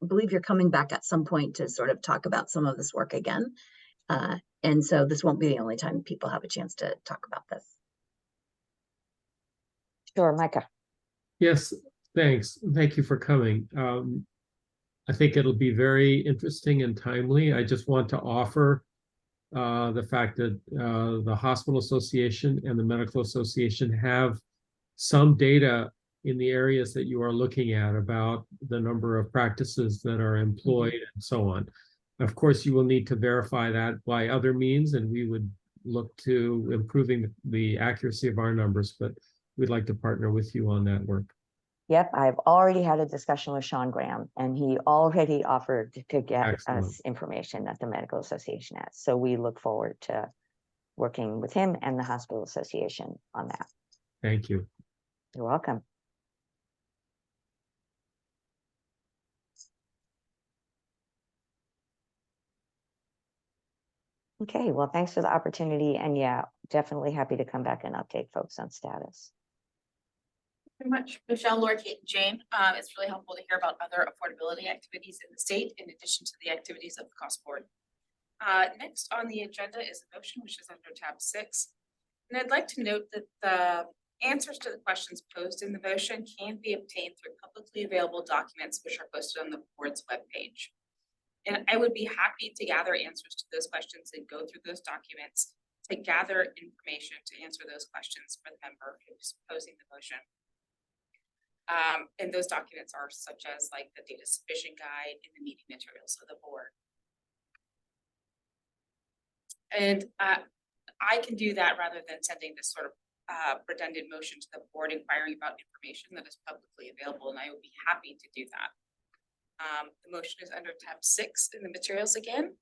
believe you're coming back at some point to sort of talk about some of this work again. And so this won't be the only time people have a chance to talk about this. Sure, Micah. Yes, thanks. Thank you for coming. I think it'll be very interesting and timely. I just want to offer the fact that the Hospital Association and the Medical Association have some data in the areas that you are looking at about the number of practices that are employed and so on. Of course, you will need to verify that by other means, and we would look to improving the accuracy of our numbers, but we'd like to partner with you on that work. Yep, I've already had a discussion with Sean Graham, and he already offered to get Excellent. us information that the Medical Association has. So we look forward to working with him and the Hospital Association on that. Thank you. You're welcome. Okay, well, thanks for the opportunity. And yeah, definitely happy to come back and update folks on status. Very much. Michelle, Laura, Kate, and Jane. It's really helpful to hear about other affordability activities in the state in addition to the activities of the cost board. Next on the agenda is a motion which is under tab 6. And I'd like to note that the answers to the questions posed in the motion can be obtained through publicly available documents which are posted on the board's webpage. And I would be happy to gather answers to those questions and go through those documents to gather information to answer those questions for the member who's posing the motion. And those documents are such as like the data submission guide and the meeting materials of the board. And I can do that rather than sending this sort of redundant motion to the board inquiring about information that is publicly available, and I would be happy to do that. The motion is under tab 6 in the materials again,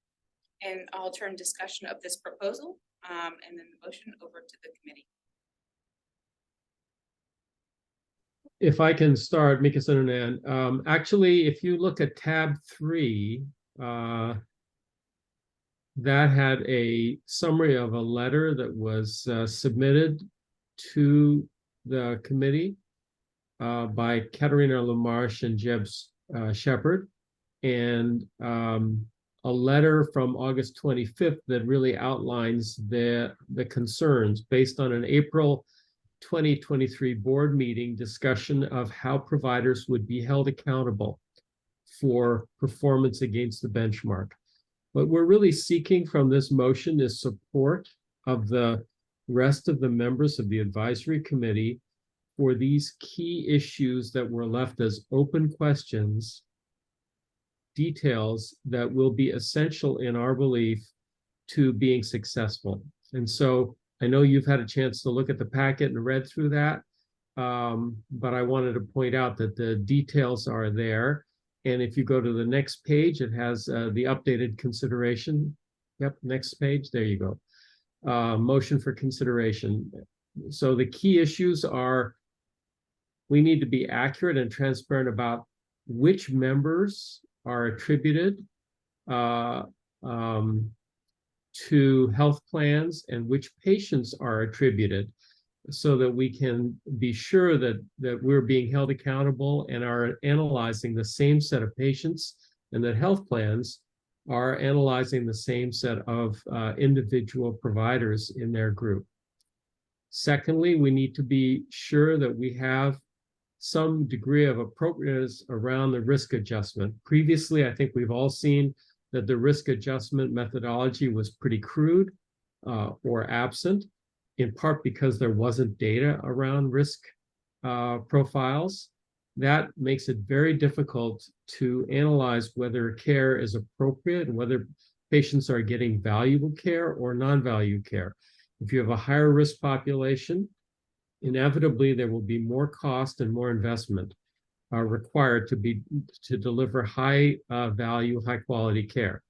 and I'll turn discussion of this proposal and then the motion over to the committee. If I can start, Mika Sunanan. Actually, if you look at tab 3, that had a summary of a letter that was submitted to the committee by Katerina LaMarche and Jeb Shepard, and a letter from August 25th that really outlines the concerns based on an April 2023 board meeting discussion of how providers would be held accountable for performance against the benchmark. What we're really seeking from this motion is support of the rest of the members of the advisory committee for these key issues that were left as open questions, details that will be essential in our belief to being successful. And so I know you've had a chance to look at the packet and read through that, but I wanted to point out that the details are there. And if you go to the next page, it has the updated consideration. Yep, next page, there you go. Motion for consideration. So the key issues are, we need to be accurate and transparent about which members are attributed to health plans and which patients are attributed, so that we can be sure that we're being held accountable and are analyzing the same set of patients, and that health plans are analyzing the same set of individual providers in their group. Secondly, we need to be sure that we have some degree of appropriateness around the risk adjustment. Previously, I think we've all seen that the risk adjustment methodology was pretty crude or absent, in part because there wasn't data around risk profiles. That makes it very difficult to analyze whether care is appropriate and whether patients are getting valuable care or non-value care. If you have a higher risk population, inevitably there will be more cost and more investment required to deliver high value, high quality care.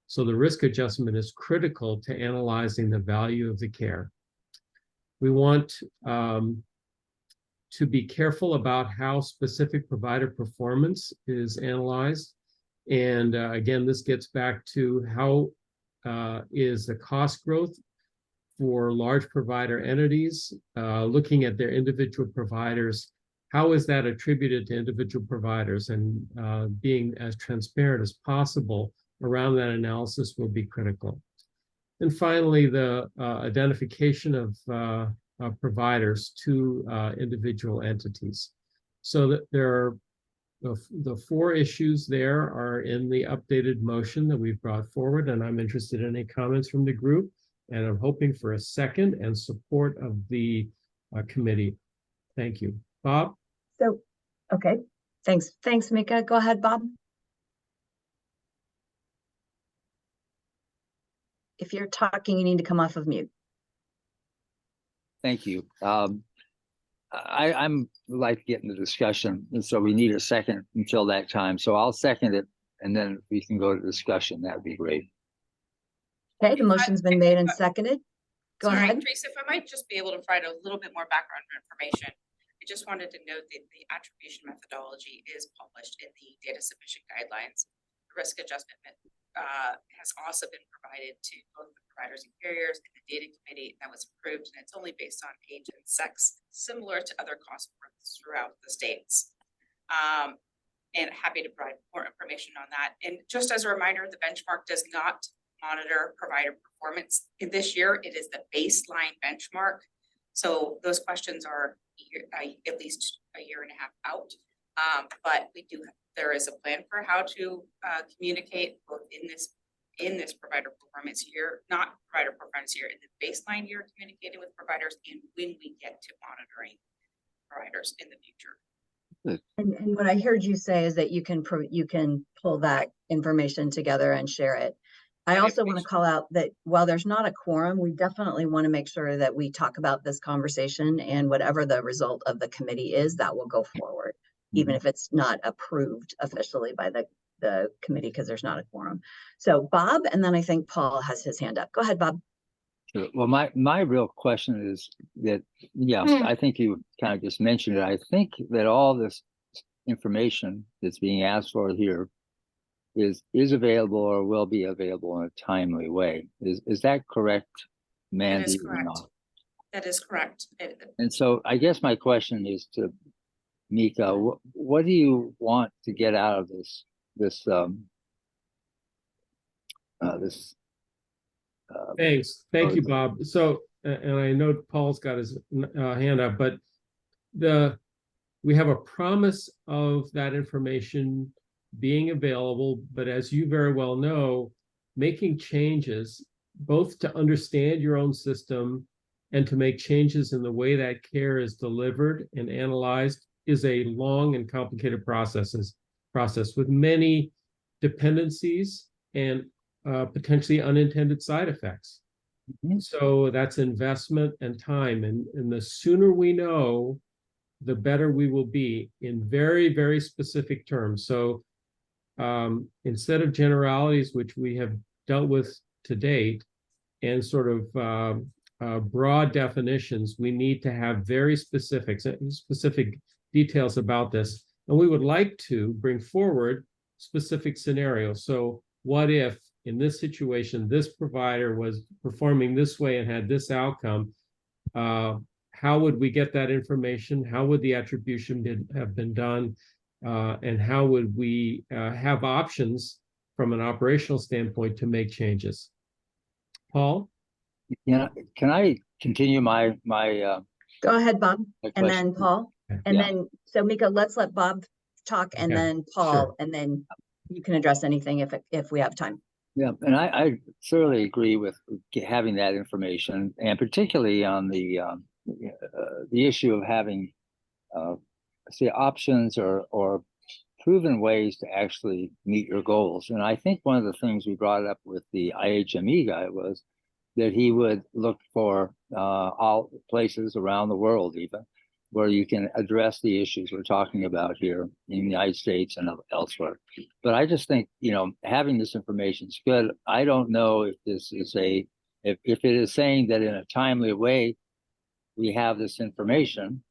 So the risk adjustment is critical to analyzing the value of the care. We want to be careful about how specific provider performance is analyzed. And again, this gets back to how is the cost growth for large provider entities, looking at their individual providers. How is that attributed to individual providers, and being as transparent as possible around that analysis will be critical. And finally, the identification of providers to individual entities. So that there are the 4 issues there are in the updated motion that we've brought forward, and I'm interested in any comments from the group, and I'm hoping for a second and support of the committee. Thank you. Bob? So, okay, thanks. Thanks, Mika. Go ahead, Bob. If you're talking, you need to come off of mute. Thank you. I'm like to get into discussion, and so we need a second until that time. So I'll second it, and then we can go to discussion. That'd be great. Okay, the motion's been made and seconded. Go Sorry, ahead. Teresa, if I might just be able to provide a little bit more background information. I just wanted to note that the attribution methodology is published in the data submission guidelines. The risk adjustment has also been provided to both the providers and carriers and the data committee that was approved, and it's only based on age and sex, similar to other cost reports throughout the states. And happy to provide more information on that. And just as a reminder, the benchmark does not monitor provider performance. In this year, it is the baseline benchmark. So those questions are at least a year and a half out. But there is a plan for how to communicate both in this provider performance year, not provider performance year, in the baseline year, communicating with providers, and when we get to monitoring providers in the future. And what I heard you say is that you can pull that information together and share it. I also want to call out that while there's not a quorum, we definitely want to make sure that we talk about this conversation, and whatever the result of the committee is, that will go forward, even if it's not approved officially by the committee, because there's not a quorum. So Bob, and then I think Paul has his hand up. Go ahead, Bob. Sure. Well, my real question is that, yeah, I think you kind of just mentioned it. I think that all this information that's being asked for here is available or will be available in a timely way. Is that correct, Mandy? That is correct. That is correct. And so I guess my question is to Mika, what do you want to get out of this Thanks. Thank you, Bob. So, and I know Paul's got his hand up, but we have a promise of that information being available, but as you very well know, making changes both to understand your own system and to make changes in the way that care is delivered and analyzed is a long and complicated process with many dependencies and potentially unintended side effects. So that's investment and time, and the sooner we know, the better we will be in very, very specific terms. So instead of generalities, which we have dealt with to date, and sort of broad definitions, we need to have very specific details about this. And we would like to bring forward specific scenarios. So what if in this situation, this provider was performing this way and had this outcome? How would we get that information? How would the attribution have been done? And how would we have options from an operational standpoint to make changes? Paul? Can I continue my Go ahead, Bob, and then Paul, and then, so Mika, let's let Bob talk, and then Paul, sure. And then you can address anything if we have time. Yeah, and I certainly agree with having that information, and particularly on the issue of having say options or proven ways to actually meet your goals. And I think one of the things we brought up with the IHME guy was that he would look for all places around the world, even where you can address the issues we're talking about here in the United States and elsewhere. But I just think, having this information is good. I don't know if this is if it is saying that in a timely way we have this information.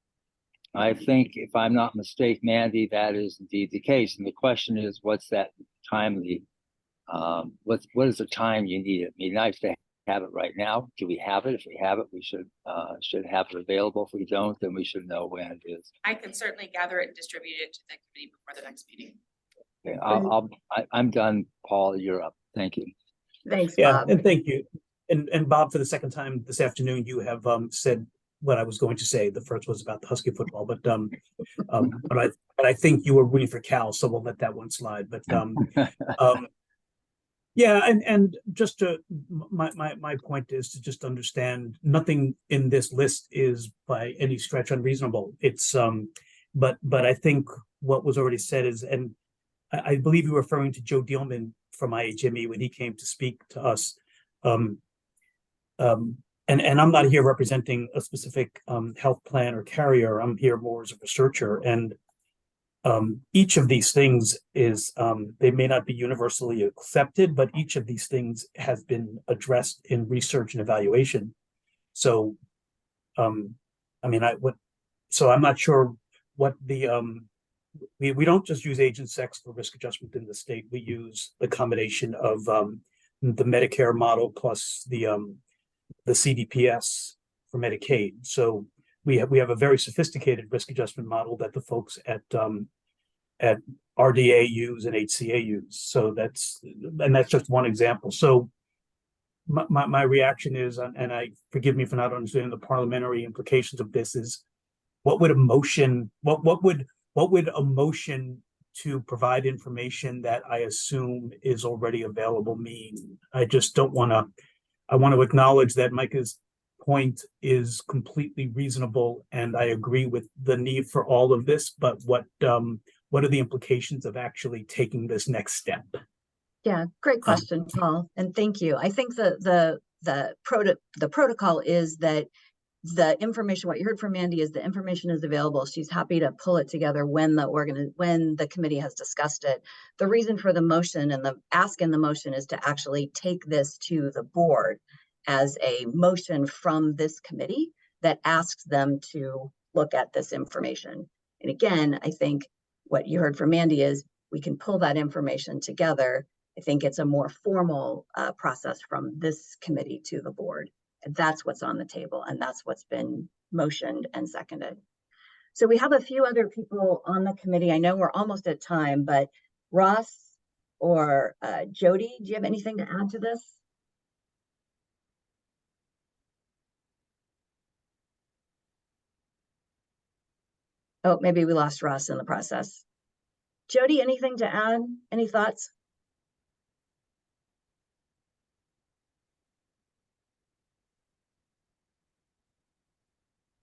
I think, if I'm not mistaken, Mandy, that is indeed the case. And the question is, what's that timely? What is the time you need it? It'd be nice to have it right now? Do we have it? If we have it, we should have it available. If we don't, then we should know when it is. I can certainly gather it and distribute it to the committee before the next meeting. Okay, I'm done. Paul, you're up. Thank you. Thanks, Yeah, Bob. and thank you. And Bob, for the second time this afternoon, you have said what I was going to say. The first was about the Husky football, but I think you were rooting for Cal, so we'll let that one slide. But yeah, and just to my point is to just understand nothing in this list is by any stretch unreasonable. It's but I think what was already said is, and I believe you were referring to Joe Dealman from IHME when he came to speak to us. And I'm not here representing a specific health plan or carrier. I'm here more as a researcher. And each of these things is, they may not be universally accepted, but each of these things has been addressed in research and evaluation. So, I mean, so I'm not sure what the, we don't just use age and sex for risk adjustment in the state. We use the combination of the Medicare model plus the CDPS for Medicaid. So we have a very sophisticated risk adjustment model that the folks at RDA use and HCA use. So that's just one example. So my reaction is, and I forgive me for not understanding the parliamentary implications of this, is what would a motion to provide information that I assume is already available mean? I just don't want to. I want to acknowledge that Micah's point is completely reasonable, and I agree with the need for all of this. But what are the implications of actually taking this next step? Yeah, great question, Paul, and thank you. I think the protocol is that the information, what you heard from Mandy, is the information is available. She's happy to pull it together when the committee has discussed it. The reason for the motion and the ask in the motion is to actually take this to the board as a motion from this committee that asks them to look at this information. And again, I think what you heard from Mandy is we can pull that information together. I think it's a more formal process from this committee to the board. And that's what's on the table, and that's what's been motioned and seconded. So we have a few other people on the committee. I know we're almost at time, but Ross or Jody, do you have anything to add to this? Oh, maybe we lost Ross in the process. Jody, anything to add? Any thoughts?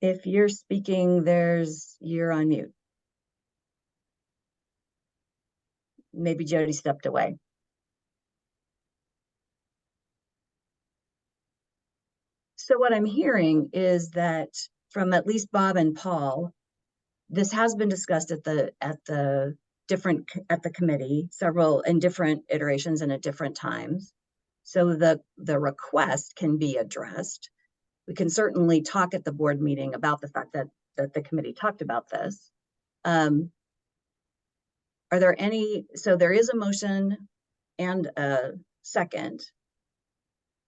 If you're speaking, you're on mute. Maybe Jody stepped away. So what I'm hearing is that from at least Bob and Paul, this has been discussed at the committee, several in different iterations and at different times. So the request can be addressed. We can certainly talk at the board meeting about the fact that the committee talked about this. Are there any, so there is a motion and a second.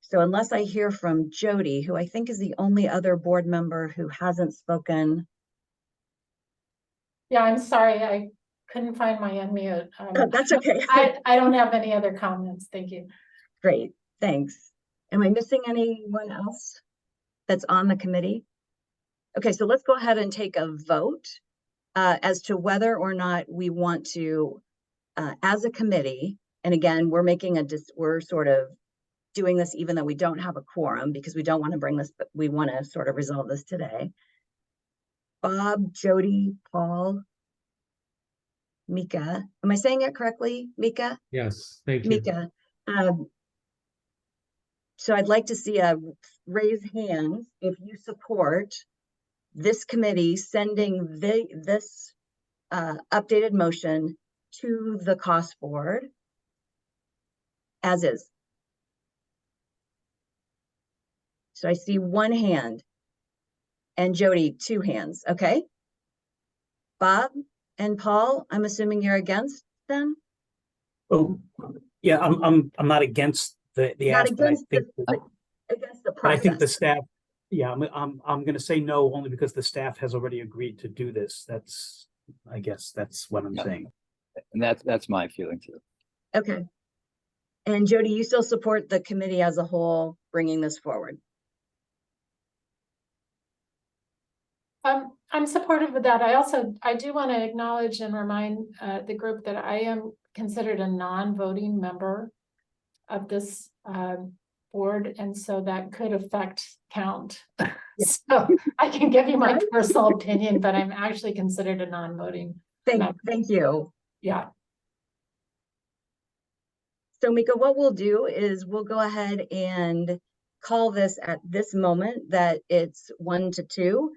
So unless I hear from Jody, who I think is the only other board member who hasn't spoken. Yeah, I'm sorry, I couldn't find my unmute. That's okay. I don't have any other comments. Thank you. Great, thanks. Am I missing anyone else that's on the committee? Okay, so let's go ahead and take a vote as to whether or not we want to, as a committee, and again, we're sort of doing this even though we don't have a quorum because we don't want to bring this, but we want to sort of resolve this today. Bob, Jody, Paul, Mika. Am I saying it correctly, Mika? Yes, thank you. Mika. So I'd like to see a raise hands if you support this committee sending this updated motion to the cost board as is. So I see one hand and Jody, 2 hands. Okay. Bob and Paul, I'm assuming you're against then? Oh, yeah, I'm not against the Not ask, but I against think against the But I think the process. staff, yeah, I'm gonna say no, only because the staff has already agreed to do this. I guess that's what I'm Yeah. saying. And that's my feeling too. Okay. And Jody, you still support the committee as a whole bringing this forward? I'm supportive of that. I do want to acknowledge and remind the group that I am considered a non-voting member of this board, and so that could affect count. So I can give you my personal opinion, but I'm actually considered a non-voting member. Thank you. Yeah. So Mika, what we'll do is we'll go ahead and call this at this moment that it's 1 to 2.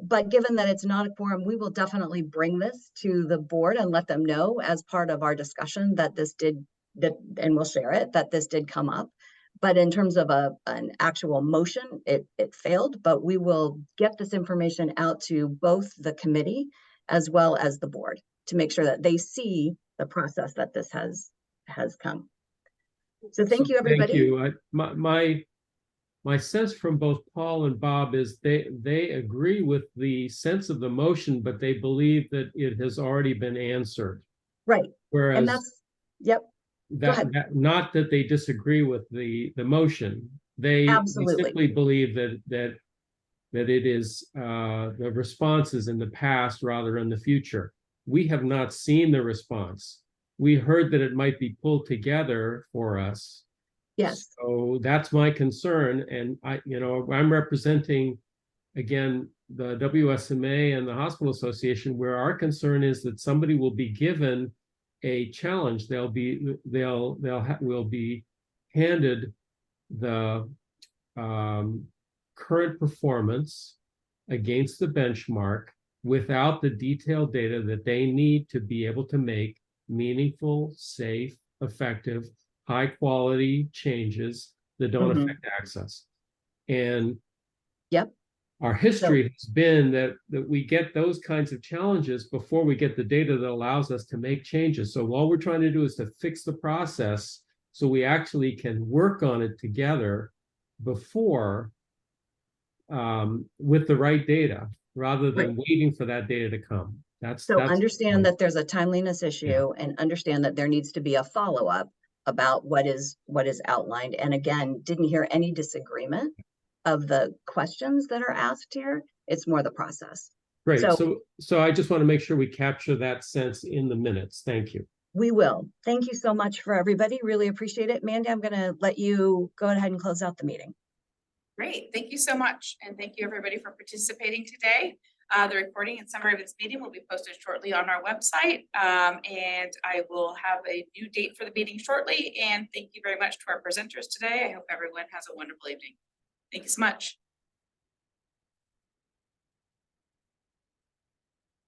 But given that it's not a quorum, we will definitely bring this to the board and let them know as part of our discussion that this did, and we'll share it, that this did come up. But in terms of an actual motion, it failed, but we will get this information out to both the committee as well as the board to make sure that they see the process that this has come. So thank you, everybody. Thank you. My sense from both Paul and Bob is they agree with the sense of the motion, but they believe that it has already been answered. Right. Whereas and that's, yep. that not that they disagree with the motion. They simply believe that it is the response is in the past rather than the future. We have not seen the response. We heard that it might be pulled together for us. Yes. So that's my concern. And I'm representing, again, the WSMA and the Hospital Association, where our concern is that somebody will be given a challenge. Will be handed the current performance against the benchmark without the detailed data that they need to be able to make meaningful, safe, effective, high quality changes that don't affect access. And our history has been that we get those kinds of challenges before we get the data that allows us to make changes. So all we're trying to do is to fix the process so we actually can work on it together before with the right data rather than waiting for that data to come. That's understand that there's a timeliness issue and understand that there needs to be a follow-up about what is outlined. And again, didn't hear any disagreement of the questions that are asked here. It's more the process. Great. So I just want to make sure we capture that sense in the minutes. Thank you. We will. Thank you so much for everybody. Really appreciate it. Mandy, I'm going to let you go ahead and close out the meeting. Great. Thank you so much. And thank you everybody for participating today. The recording and summary of this meeting will be posted shortly on our website. And I will have a new date for the meeting shortly. And thank you very much to our presenters today. I hope everyone has a wonderful evening. Thank you so much.